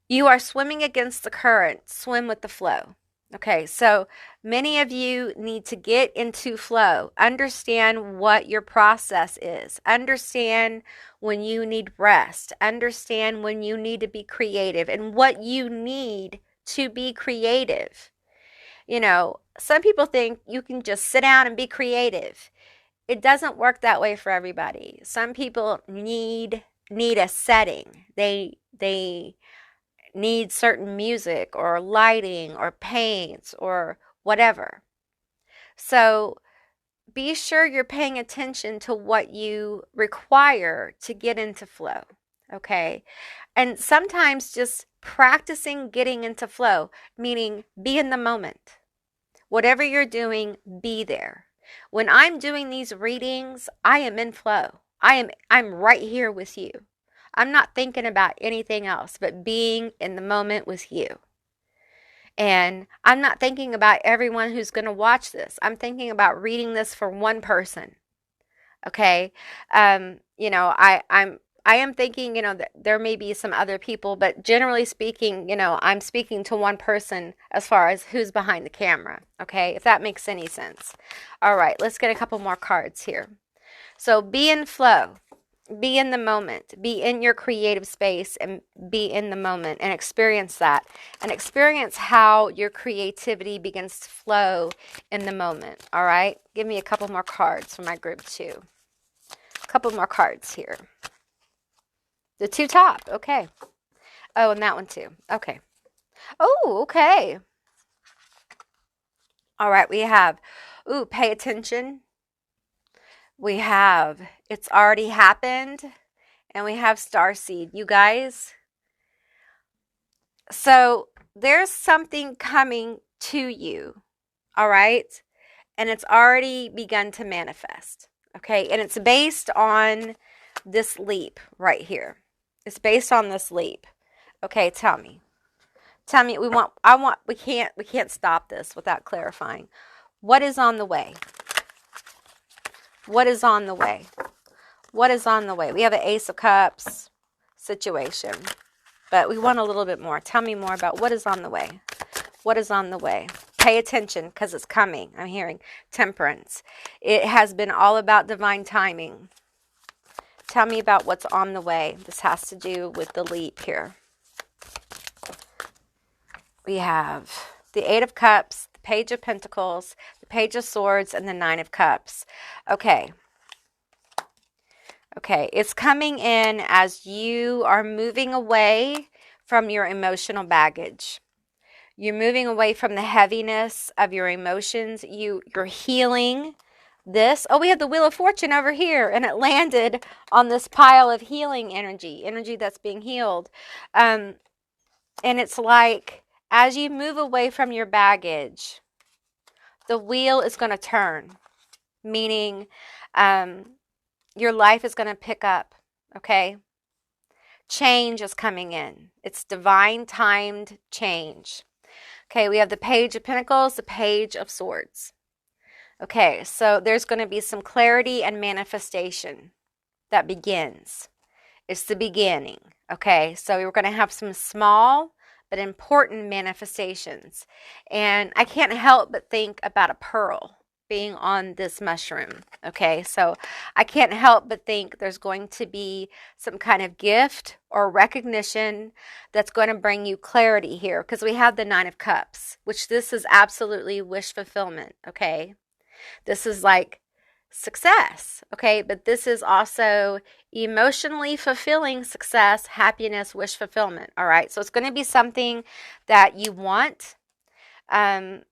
You are swimming against the current. Swim with the flow. Okay, so many of you need to get into flow. Understand what your process is. Understand when you need rest. Understand when you need to be creative and what you need to be creative. Some people think you can just sit down and be creative. It doesn't work that way for everybody. Some people need a setting. They need certain music or lighting or paints or whatever. So be sure you're paying attention to what you require to get into flow. Okay? And sometimes just practicing getting into flow, meaning be in the moment. Whatever you're doing, be there. When I'm doing these readings, I am in flow. I'm right here with you. I'm not thinking about anything else but being in the moment with you. And I'm not thinking about everyone who's going to watch this. I'm thinking about reading this for one person. Okay? I am thinking, that there may be some other people, but generally speaking, I'm speaking to one person as far as who's behind the camera, okay? If that makes any sense. All right, let's get a couple more cards here. So be in flow, be in the moment, be in your creative space and be in the moment and experience that and experience how your creativity begins to flow in the moment, all right? Give me a couple more cards for my group too. A couple more cards here. The two top, okay. Oh, and that one too, okay. Oh, okay. All right, we have, pay attention. We have, it's already happened. And we have starseed, you guys. So there's something coming to you, all right? And it's already begun to manifest, okay? And it's based on this leap right here. It's based on this leap. Okay, tell me. We can't stop this without clarifying. What is on the way? What is on the way? What is on the way? We have an Ace of Cups situation, but we want a little bit more. Tell me more about what is on the way. What is on the way? Pay attention because it's coming. I'm hearing Temperance. It has been all about divine timing. Tell me about what's on the way. This has to do with the leap here. We have the Eight of Cups, the Page of Pentacles, the Page of Swords, and the Nine of Cups. Okay. Okay, it's coming in as you are moving away from your emotional baggage. You're moving away from the heaviness of your emotions. You're healing this. Oh, we have the Wheel of Fortune over here, and it landed on this pile of healing energy that's being healed. And it's like, as you move away from your baggage, the wheel is going to turn, meaning your life is going to pick up. okay? Change is coming in. It's divine timed change. Okay, we have the Page of Pentacles, the Page of Swords. Okay, so there's going to be some clarity and manifestation that begins. It's the beginning. Okay, so we're going to have some small but important manifestations. And I can't help but think about a pearl being on this mushroom. Okay, so I can't help but think there's going to be some kind of gift or recognition that's going to bring you clarity here, because we have the Nine of Cups, which this is absolutely wish fulfillment. Okay, this is like success. Okay, but this is also emotionally fulfilling success, happiness, wish fulfillment. All right, so it's going to be something that you want, and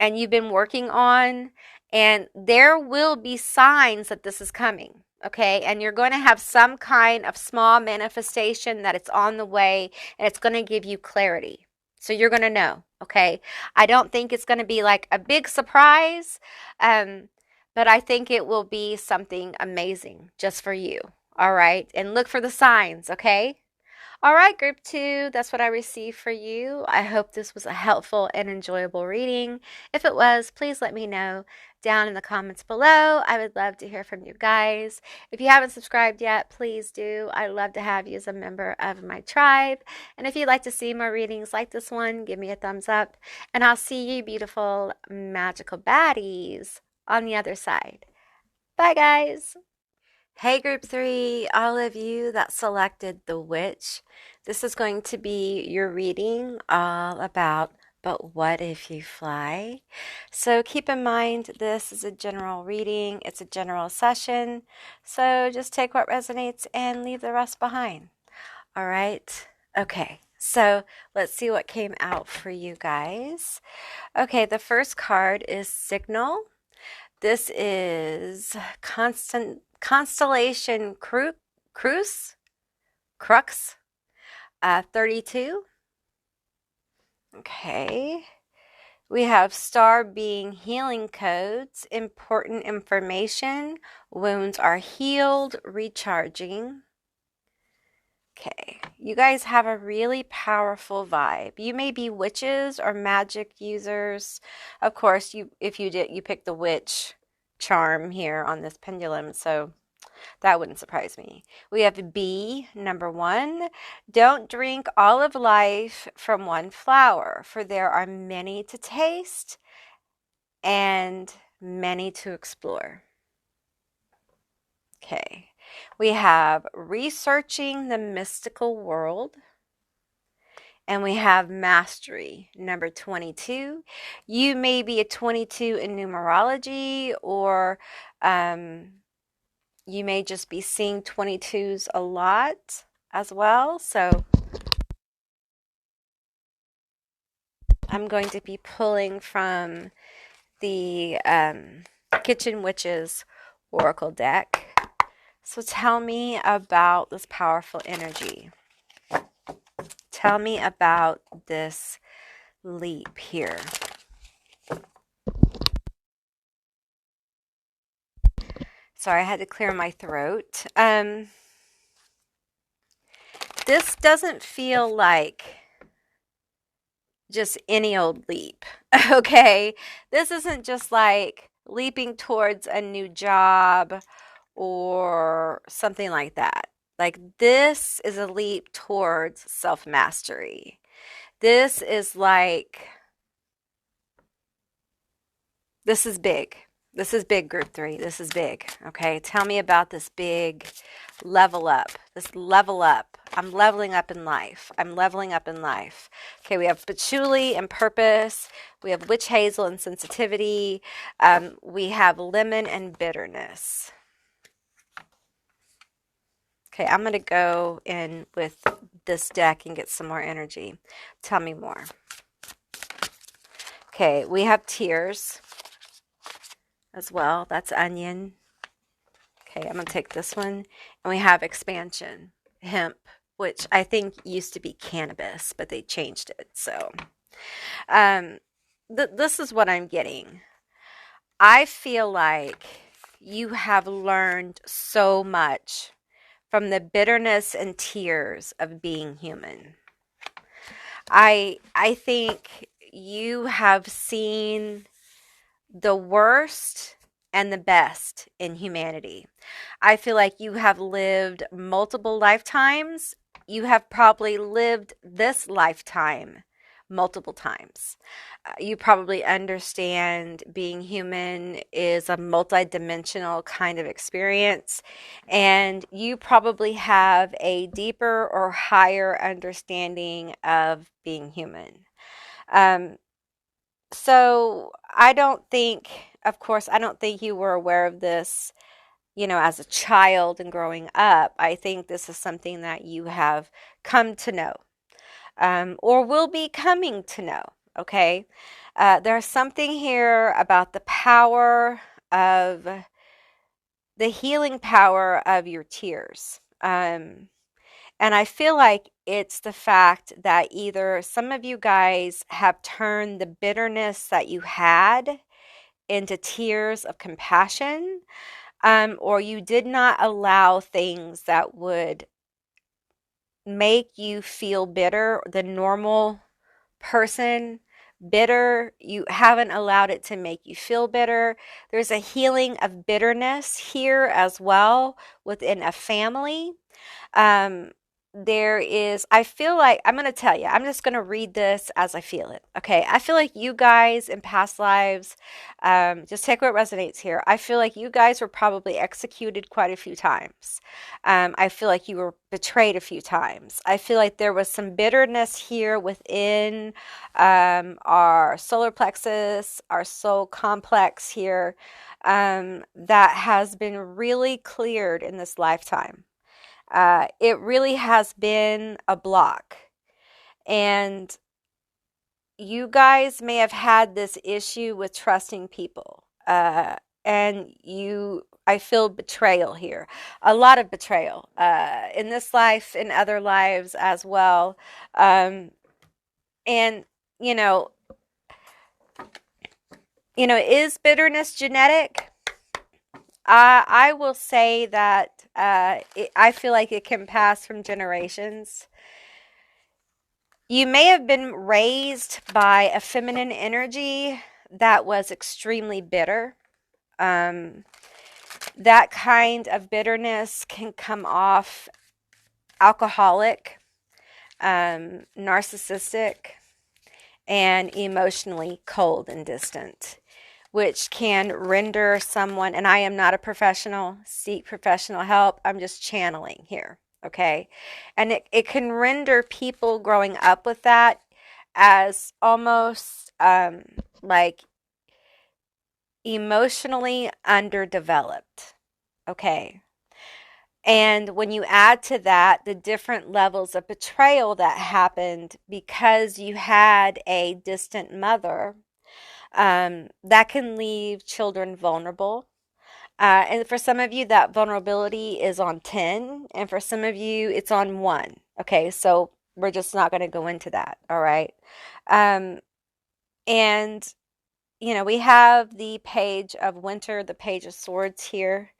you've been working on, and there will be signs that this is coming. Okay, and you're going to have some kind of small manifestation that it's on the way, and it's going to give you clarity. So you're going to know. Okay, I don't think it's going to be like a big surprise, but I think it will be something amazing just for you. All right, and look for the signs. Okay. All right, group 2, that's what I received for you. I hope this was a helpful and enjoyable reading. If it was, please let me know down in the comments below. I would love to hear from you guys. If you haven't subscribed yet, please do. I'd love to have you as a member of my tribe. And if you'd like to see more readings like this one, give me a thumbs up. And I'll see you beautiful, magical baddies on the other side. Bye, guys. Hey, group 3, all of you that selected the witch. This is going to be your reading all about But What If You Fly? So keep in mind, this is a general reading. It's a general session. So just take what resonates and leave the rest behind. All right? Okay. So let's see what came out for you guys. Okay, the first card is Signal. This is Constellation Crux 32. Okay. We have Star Being Healing Codes, Important Information, Wounds Are Healed, Recharging. Okay, you guys have a really powerful vibe. You may be witches or magic users. Of course, if you picked the witch charm here on this pendulum, so that wouldn't surprise me. We have B, number 1. Don't drink all of life from one flower, for there are many to taste and many to explore. Okay. We have Researching the Mystical World. And we have Mastery, number 22. You may be a 22 in numerology, or you may just be seeing 22s a lot as well. So I'm going to be pulling from the Kitchen Witches Oracle deck. So tell me about this powerful energy. Tell me about this leap here. Sorry, I had to clear my throat. This doesn't feel like just any old leap, okay? This isn't just like leaping towards a new job or something like that. Like, this is a leap towards self-mastery. This is like, this is big. This is big, group 3. This is big, okay? Tell me about this big level up. This level up. I'm leveling up in life. I'm leveling up in life. Okay, we have patchouli and purpose. We have witch hazel and sensitivity. We have lemon and bitterness. Okay, I'm going to go in with this deck and get some more energy. Tell me more. Okay, we have tears as well. That's onion. Okay, I'm going to take this one. And we have expansion, hemp, which I think used to be cannabis, but they changed it. So this is what I'm getting. I feel like you have learned so much from the bitterness and tears of being human. I think you have seen the worst and the best in humanity. I feel like you have lived multiple lifetimes. You have probably lived this lifetime multiple times. You probably understand being human is a multidimensional kind of experience, and you probably have a deeper or higher understanding of being human. Um, so I don't think, of course, I don't think you were aware of this, as a child and growing up. I think this is something that you have come to know, or will be coming to know. Okay. There's something here about the power of the healing power of your tears. And I feel like it's the fact that either some of you guys have turned the bitterness that you had into tears of compassion, or you did not allow things that would make you feel bitter, the normal person bitter. You haven't allowed it to make you feel bitter. There's a healing of bitterness here as well within a family. Um, I feel like, I'm going to tell you, I'm just going to read this as I feel it. Okay. I feel like you guys in past lives, just take what resonates here. I feel like you guys were probably executed quite a few times. I feel like you were betrayed a few times. I feel like there was some bitterness here within our solar plexus, our soul complex here, that has been really cleared in this lifetime. It really has been a block. And you guys may have had this issue with trusting people. I feel betrayal here. A lot of betrayal in this life, in other lives as well. And, you know, is bitterness genetic? I will say that I feel like it can pass from generations. You may have been raised by a feminine energy that was extremely bitter. That kind of bitterness can come off alcoholic, narcissistic, and emotionally cold and distant, which can render someone, and I am not a professional, seek professional help. I'm just channeling here, okay? And it can render people growing up with that as almost like emotionally underdeveloped, okay? And when you add to that the different levels of betrayal that happened because you had a distant mother, that can leave children vulnerable. And for some of you, that vulnerability is on 10, and for some of you, it's on 1. Okay, so we're just not going to go into that, all right? And, we have the page of winter, the page of swords here,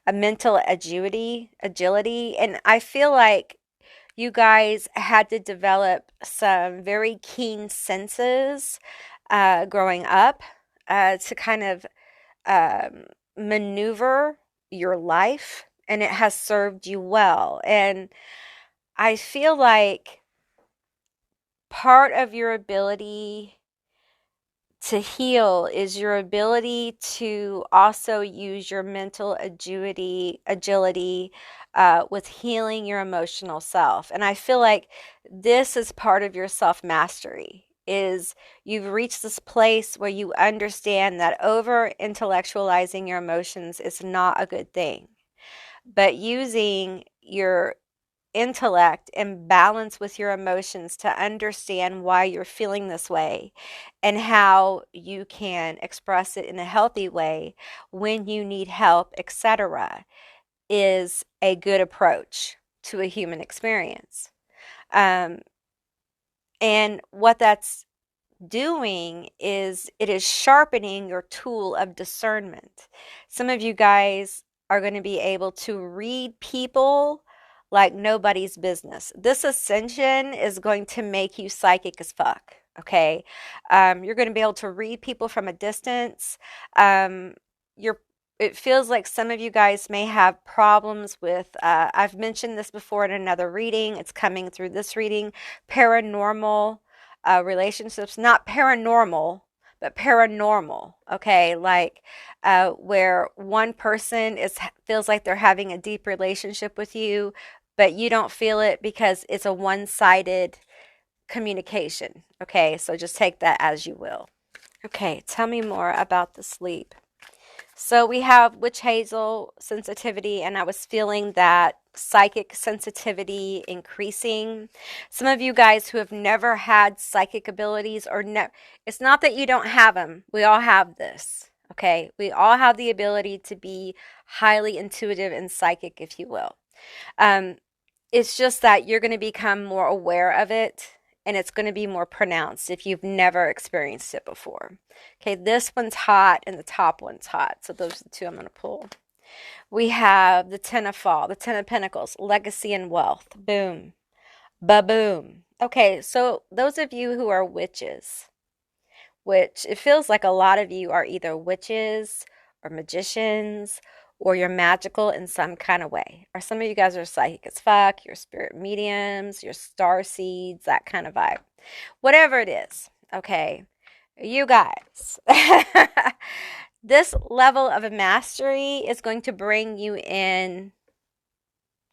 a mental agility, and I feel like you guys had to develop some very keen senses growing up to kind of maneuver your life, and it has served you well. And I feel like part of your ability to heal is your ability to also use your mental agility with healing your emotional self. And I feel like this is part of your self-mastery, is you've reached this place where you understand that over intellectualizing your emotions is not a good thing, but using your intellect and balance with your emotions to understand why you're feeling this way and how you can express it in a healthy way when you need help, etc., is a good approach to a human experience. And what that's doing is it is sharpening your tool of discernment. Some of you guys are going to be able to read people like nobody's business. This ascension is going to make you psychic as fuck. Okay. You're going to be able to read people from a distance. You're it feels like some of you guys may have problems with, I've mentioned this before in another reading. It's coming through this reading. Paranormal relationships, not paranormal, but paranormal. Okay. Like where one person feels like they're having a deep relationship with you, but you don't feel it because it's a one-sided communication. Okay. So just take that as you will. Okay. Tell me more about the sleep. So we have witch hazel sensitivity, and I was feeling that psychic sensitivity increasing. Some of you guys who have never had psychic abilities, or it's not that you don't have them. We all have this. Okay. We all have the ability to be highly intuitive and psychic, if you will. It's just that you're going to become more aware of it, and it's going to be more pronounced if you've never experienced it before. Okay, this one's hot and the top one's hot. So those are the two I'm going to pull. We have the Ten of Fall, the Ten of Pentacles, legacy and wealth. Boom. Ba-boom. Okay, so those of you who are witches, which it feels like a lot of you are either witches or magicians, or you're magical in some kind of way. Or some of you guys are psychic as fuck, you're spirit mediums, you're star seeds, that kind of vibe. Whatever it is, okay? You guys, this level of a mastery is going to bring you in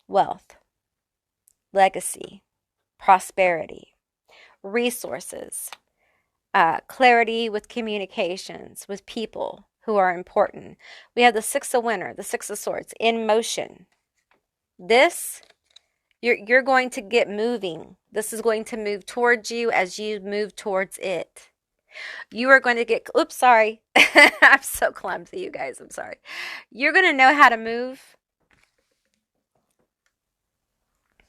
wealth, legacy, prosperity, resources, clarity with communications, with people who are important. We have the Six of Winter, the Six of Swords, in motion. This, you're going to get moving. This is going to move towards you as you move towards it. You are going to get, oops, sorry. I'm so clumsy, you guys. I'm sorry. You're going to know how to move.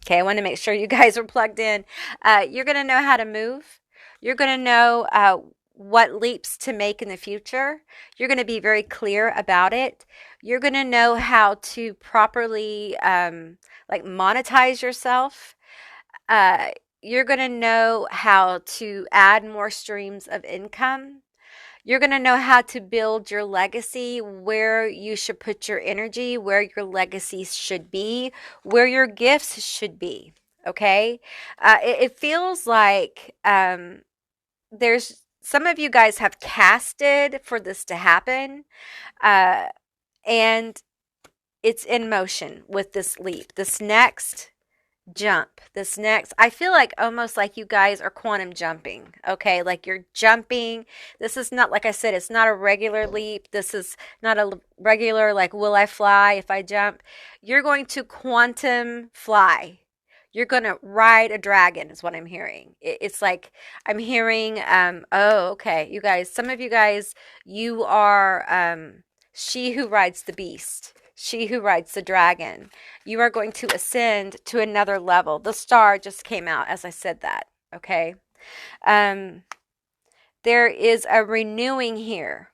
Okay, I want to make sure you guys are plugged in. You're going to know how to move. You're going to know what leaps to make in the future. You're going to be very clear about it. You're going to know how to properly like monetize yourself. You're going to know how to add more streams of income. You're going to know how to build your legacy, where you should put your energy, where your legacy should be, where your gifts should be. Okay? It feels like there's some of you guys have casted for this to happen, and it's in motion with this leap, this next jump, this next, I feel like almost like you guys are quantum jumping. Okay, like you're jumping. This is not, like I said, it's not a regular leap. This is not a regular, like, will I fly if I jump? You're going to quantum fly. You're going to ride a dragon is what I'm hearing. It's like I'm hearing, oh, okay, you guys, some of you guys, you are she who rides the beast, she who rides the dragon. You are going to ascend to another level. The star just came out as I said that, okay? There is a renewing here.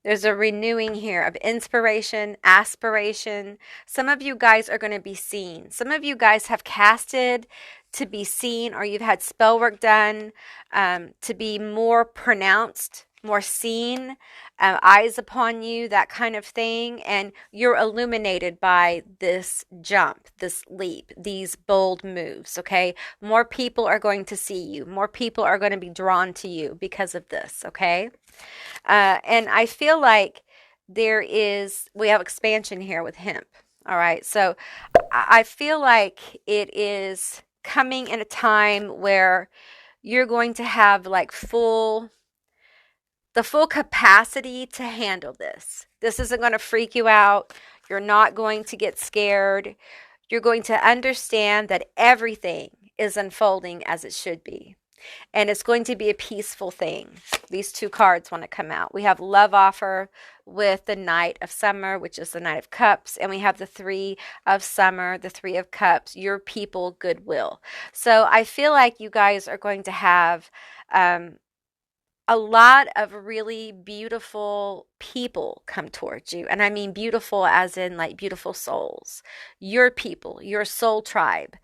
There's a renewing here of inspiration, aspiration. Some of you guys are going to be seen. Some of you guys have casted to be seen, or you've had spell work done to be more pronounced, more seen, eyes upon you, that kind of thing. And you're illuminated by this jump, this leap, these bold moves, okay? More people are going to see you. More people are going to be drawn to you because of this, okay? And I feel like we have expansion here with hemp. All right. So I feel like it is coming in a time where you're going to have like the full capacity to handle this. This isn't going to freak you out. You're not going to get scared. You're going to understand that everything is unfolding as it should be. And it's going to be a peaceful thing. These two cards want to come out. We have Love Offer with the Knight of Summer, which is the Knight of Cups. And we have the Three of Summer, the Three of Cups, your people, goodwill. So I feel like you guys are going to have a lot of really beautiful people come towards you. And I mean beautiful as in like beautiful souls, your people, your soul tribe,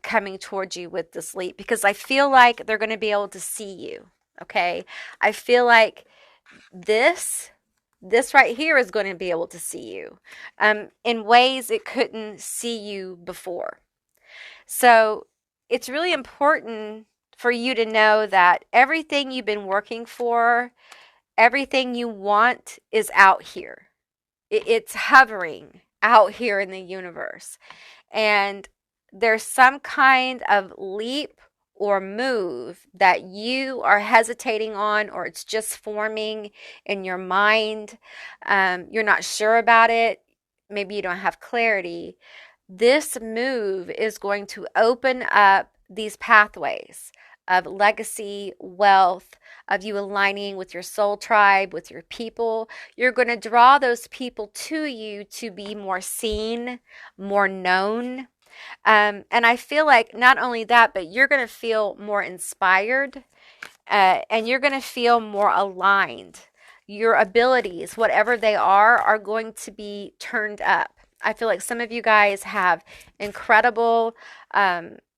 coming towards you with this leap, because I feel like they're going to be able to see you. Okay. I feel like this right here is going to be able to see you in ways it couldn't see you before. So it's really important for you to know that everything you've been working for, everything you want is out here. It's hovering out here in the universe. And there's some kind of leap or move that you are hesitating on, or it's just forming in your mind. You're not sure about it. Maybe you don't have clarity. This move is going to open up these pathways of legacy, wealth, of you aligning with your soul tribe, with your people. You're going to draw those people to you to be more seen, more known. And I feel like not only that, but you're going to feel more inspired, and you're going to feel more aligned. Your abilities, whatever they are going to be turned up. I feel like some of you guys have incredible,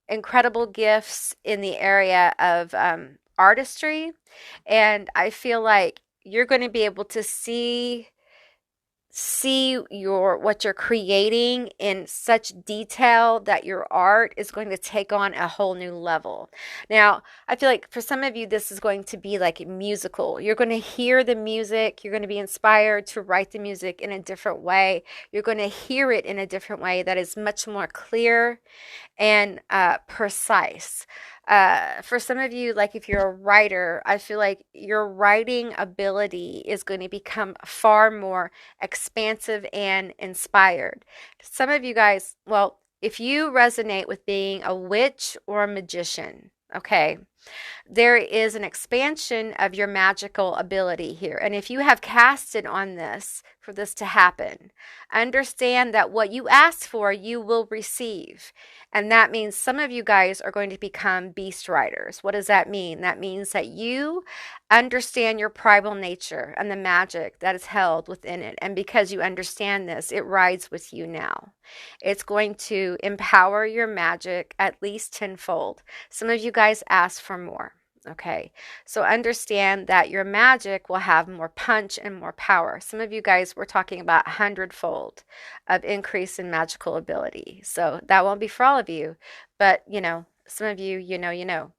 incredible gifts in the area of artistry, and I feel like you're going to be able to see your what you're creating in such detail that your art is going to take on a whole new level. Now, I feel like for some of you this is going to be like musical. You're going to hear the music, you're going to be inspired to write the music in a different way. You're going to hear it in a different way that is much more clear and precise. For some of you, like if you're a writer, I feel like your writing ability is going to become far more expansive and inspired. Some of you guys, well, if you resonate with being a witch or a magician, okay, there is an expansion of your magical ability here. And if you have casted on this for this to happen, understand that what you ask for, you will receive. And that means some of you guys are going to become beast riders. What does that mean? That means that you understand your primal nature and the magic that is held within it. And because you understand this, it rides with you now. It's going to empower your magic at least tenfold. Some of you guys ask for more. Okay, so understand that your magic will have more punch and more power. Some of you guys, we're talking about 100-fold of increase in magical ability. So that won't be for all of you, but you know, some of you, you know.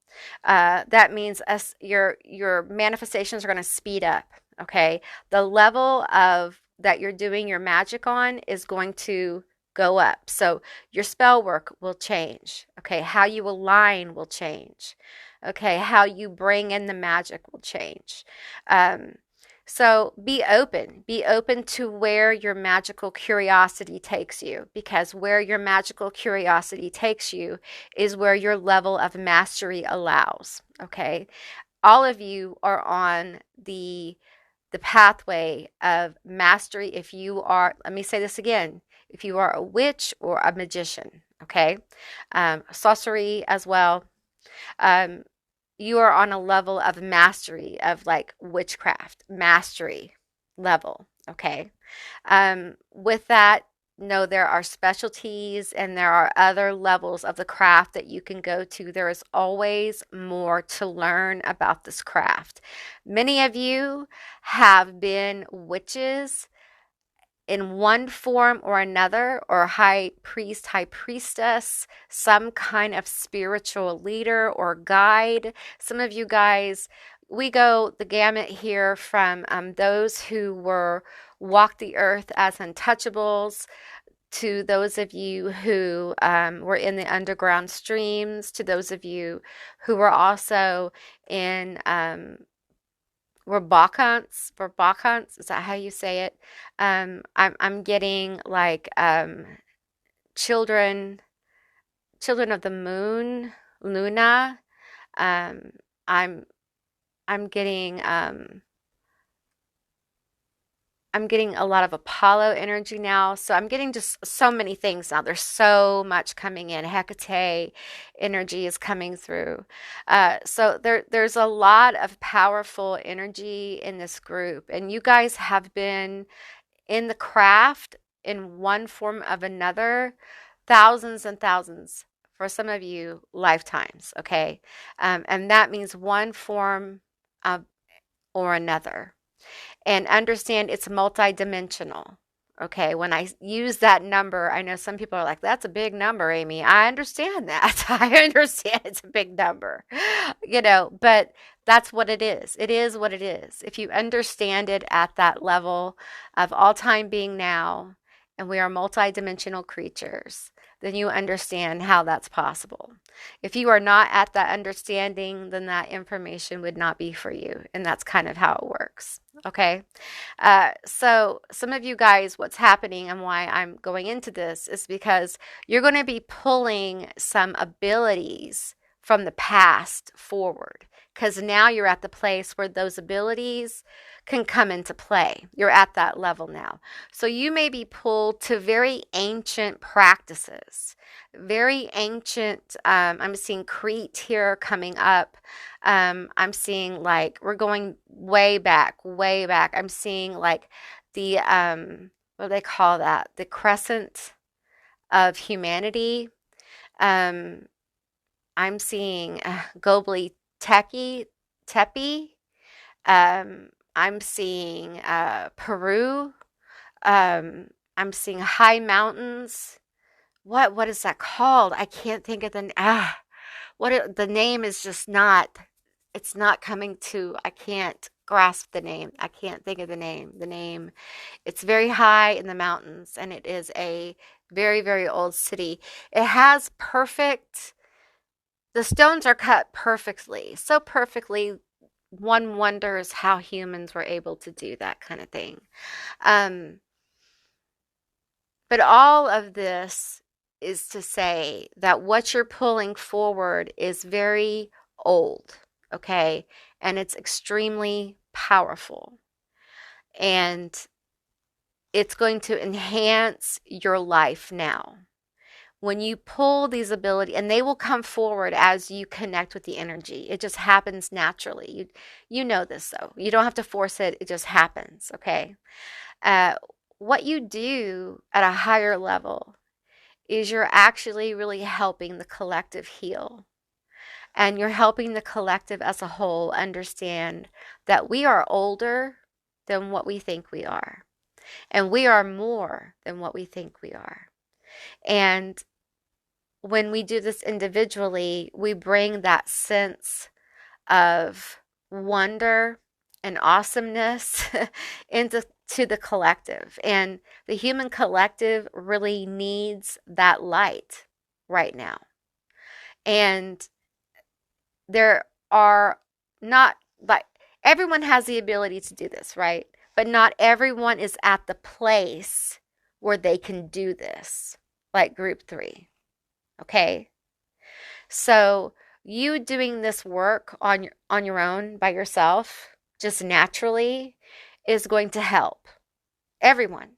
That means your manifestations are going to speed up. Okay, the level of that you're doing your magic on is going to go up. So your spell work will change. Okay, how you align will change. Okay, how you bring in the magic will change. So be open to where your magical curiosity takes you, because where your magical curiosity takes you is where your level of mastery allows. Okay, all of you are on the pathway of mastery. If you are, let me say this again, if you are a witch or a magician, okay, sorcery as well. You are on a level of mastery of like witchcraft mastery level. Okay. With that, no, there are specialties and there are other levels of the craft that you can go to. There is always more to learn about this craft. Many of you have been witches in one form or another, or high priest, high priestess, some kind of spiritual leader or guide. Some of you guys, we go the gamut here from those who walked the earth as untouchables, to those of you who were in the underground streams, to those of you who were also in Is that how you say it? I'm getting like children of the moon, Luna. Um, I'm getting I'm getting a lot of Apollo energy now. So I'm getting just so many things now. There's so much coming in. Hecate energy is coming through. So there's a lot of powerful energy in this group. And you guys have been in the craft in one form of another, thousands and thousands, for some of you, lifetimes, okay? And that means one form of, or another. And understand it's multidimensional. Okay, when I use that number, I know some people are like, that's a big number, Amy. I understand that. I understand it's a big number, but that's what it is. It is what it is. If you understand it at that level of all time being now, and we are multidimensional creatures, then you understand how that's possible. If you are not at that understanding, then that information would not be for you. And that's kind of how it works. Okay. So some of you guys, what's happening and why I'm going into this is because you're going to be pulling some abilities from the past forward, because now you're at the place where those abilities can come into play. You're at that level now. So you may be pulled to very ancient practices, very ancient. I'm seeing Crete here coming up. I'm seeing like we're going way back, way back. I'm seeing like the what do they call that? The crescent of humanity. Um, I'm seeing Gobli Tepe. I'm seeing Peru. I'm seeing high mountains. What is that called? I can't think of the name is just not. It's not coming to. I can't grasp the name. I can't think of the name. It's very high in the mountains, and it is a very, very old city. It has the stones are cut perfectly, so perfectly, one wonders how humans were able to do that kind of thing. But all of this is to say that what you're pulling forward is very old, okay? And it's extremely powerful. And it's going to enhance your life now. When you pull these abilities, and they will come forward as you connect with the energy. It just happens naturally. You know this, though. You don't have to force it. It just happens, okay? What you do at a higher level is you're actually really helping the collective heal. And you're helping the collective as a whole understand that we are older than what we think we are. And we are more than what we think we are. And when we do this individually, we bring that sense of wonder and awesomeness into the collective. And the human collective really needs that light right now. And there are not, like, everyone has the ability to do this, right? But not everyone is at the place where they can do this, like group 3. Okay? So you doing this work on your own by yourself, just naturally, is going to help everyone.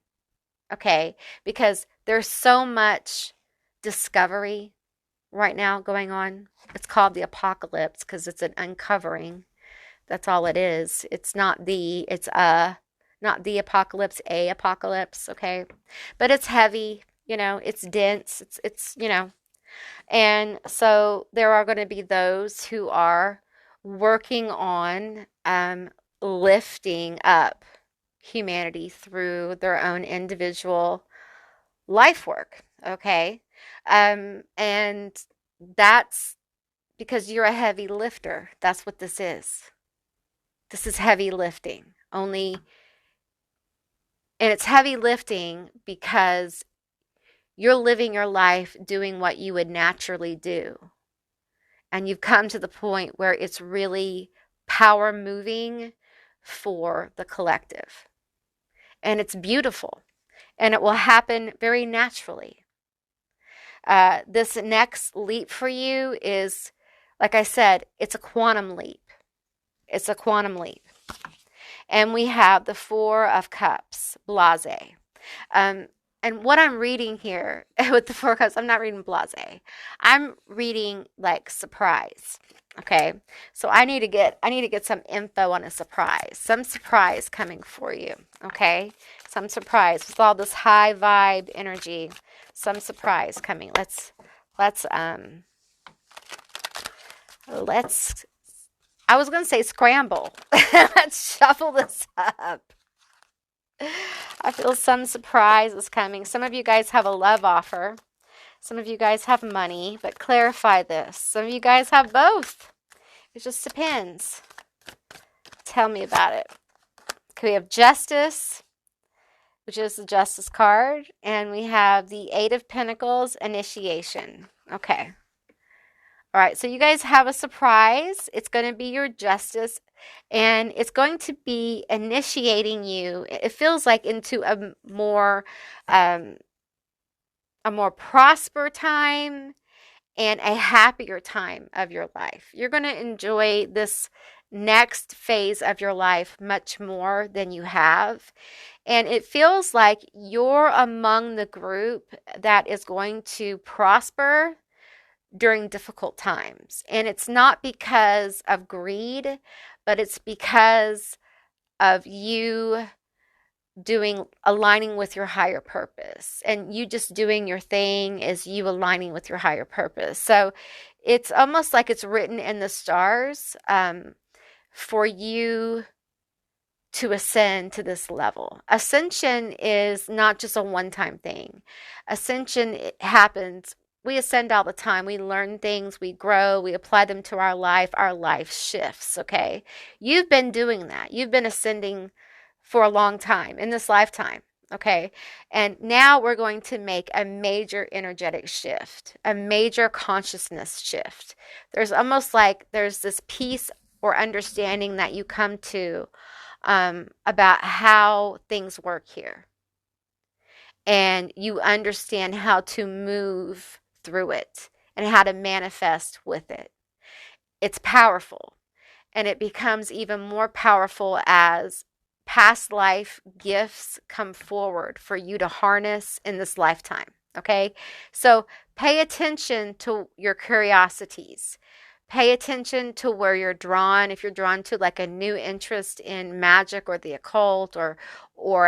Okay? Because there's so much discovery right now going on. It's called the apocalypse because it's an uncovering. That's all it is. It's not the apocalypse, a apocalypse, okay? But it's heavy, it's dense, it's and so there are going to be those who are working on lifting up humanity through their own individual life work, okay? And that's because you're a heavy lifter. That's what this is. This is heavy lifting. And it's heavy lifting because you're living your life doing what you would naturally do. And you've come to the point where it's really power moving for the collective. And it's beautiful. And it will happen very naturally. This next leap for you is, like I said, it's a quantum leap. It's a quantum leap. And we have the Four of Cups, blase. Um, and what I'm reading here with the Four of Cups, I'm not reading blase. I'm reading like surprise. Okay, so I need to get some info on a surprise, some surprise coming for you. Okay, some surprise with all this high vibe energy, some surprise coming. Let's let's. I was gonna say scramble. Let's shuffle this up. I feel some surprise is coming. Some of you guys have a love offer. Some of you guys have money, but clarify this. Some of you guys have both. It just depends. Tell me about it. Okay, we have Justice, which is the Justice card, and we have the Eight of Pentacles, Initiation. Okay. All right, so you guys have a surprise. It's going to be your Justice, and it's going to be initiating you. It feels like into a more prosper time and a happier time of your life. You're going to enjoy this next phase of your life much more than you have. And it feels like you're among the group that is going to prosper during difficult times. And it's not because of greed, but it's because of you aligning with your higher purpose, and you just doing your thing is you aligning with your higher purpose. So it's almost like it's written in the stars for you to ascend to this level. Ascension is not just a one-time thing. Ascension, it happens. We ascend all the time. We learn things, we grow, we apply them to our life shifts, okay? You've been doing that. You've been ascending for a long time in this lifetime, okay? And now we're going to make a major energetic shift, a major consciousness shift. There's almost like there's this peace or understanding that you come to about how things work here. And you understand how to move through it and how to manifest with it. It's powerful. And it becomes even more powerful as past life gifts come forward for you to harness in this lifetime. Okay? So pay attention to your curiosities. Pay attention to where you're drawn. If you're drawn to like a new interest in magic or the occult or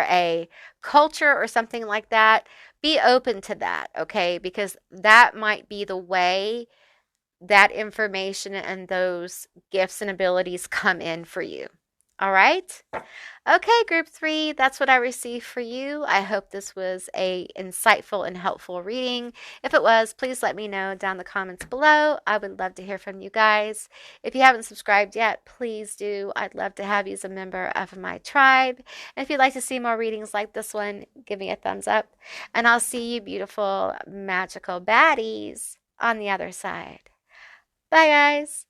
a culture or something like that, be open to that, okay? Because that might be the way that information and those gifts and abilities come in for you. All right? Okay, group 3, that's what I received for you. I hope this was a insightful and helpful reading. If it was, please let me know down in the comments below. I would love to hear from you guys. If you haven't subscribed yet, please do. I'd love to have you as a member of my tribe. And if you'd like to see more readings like this one, give me a thumbs up. And I'll see you beautiful, magical baddies on the other side. Bye, guys.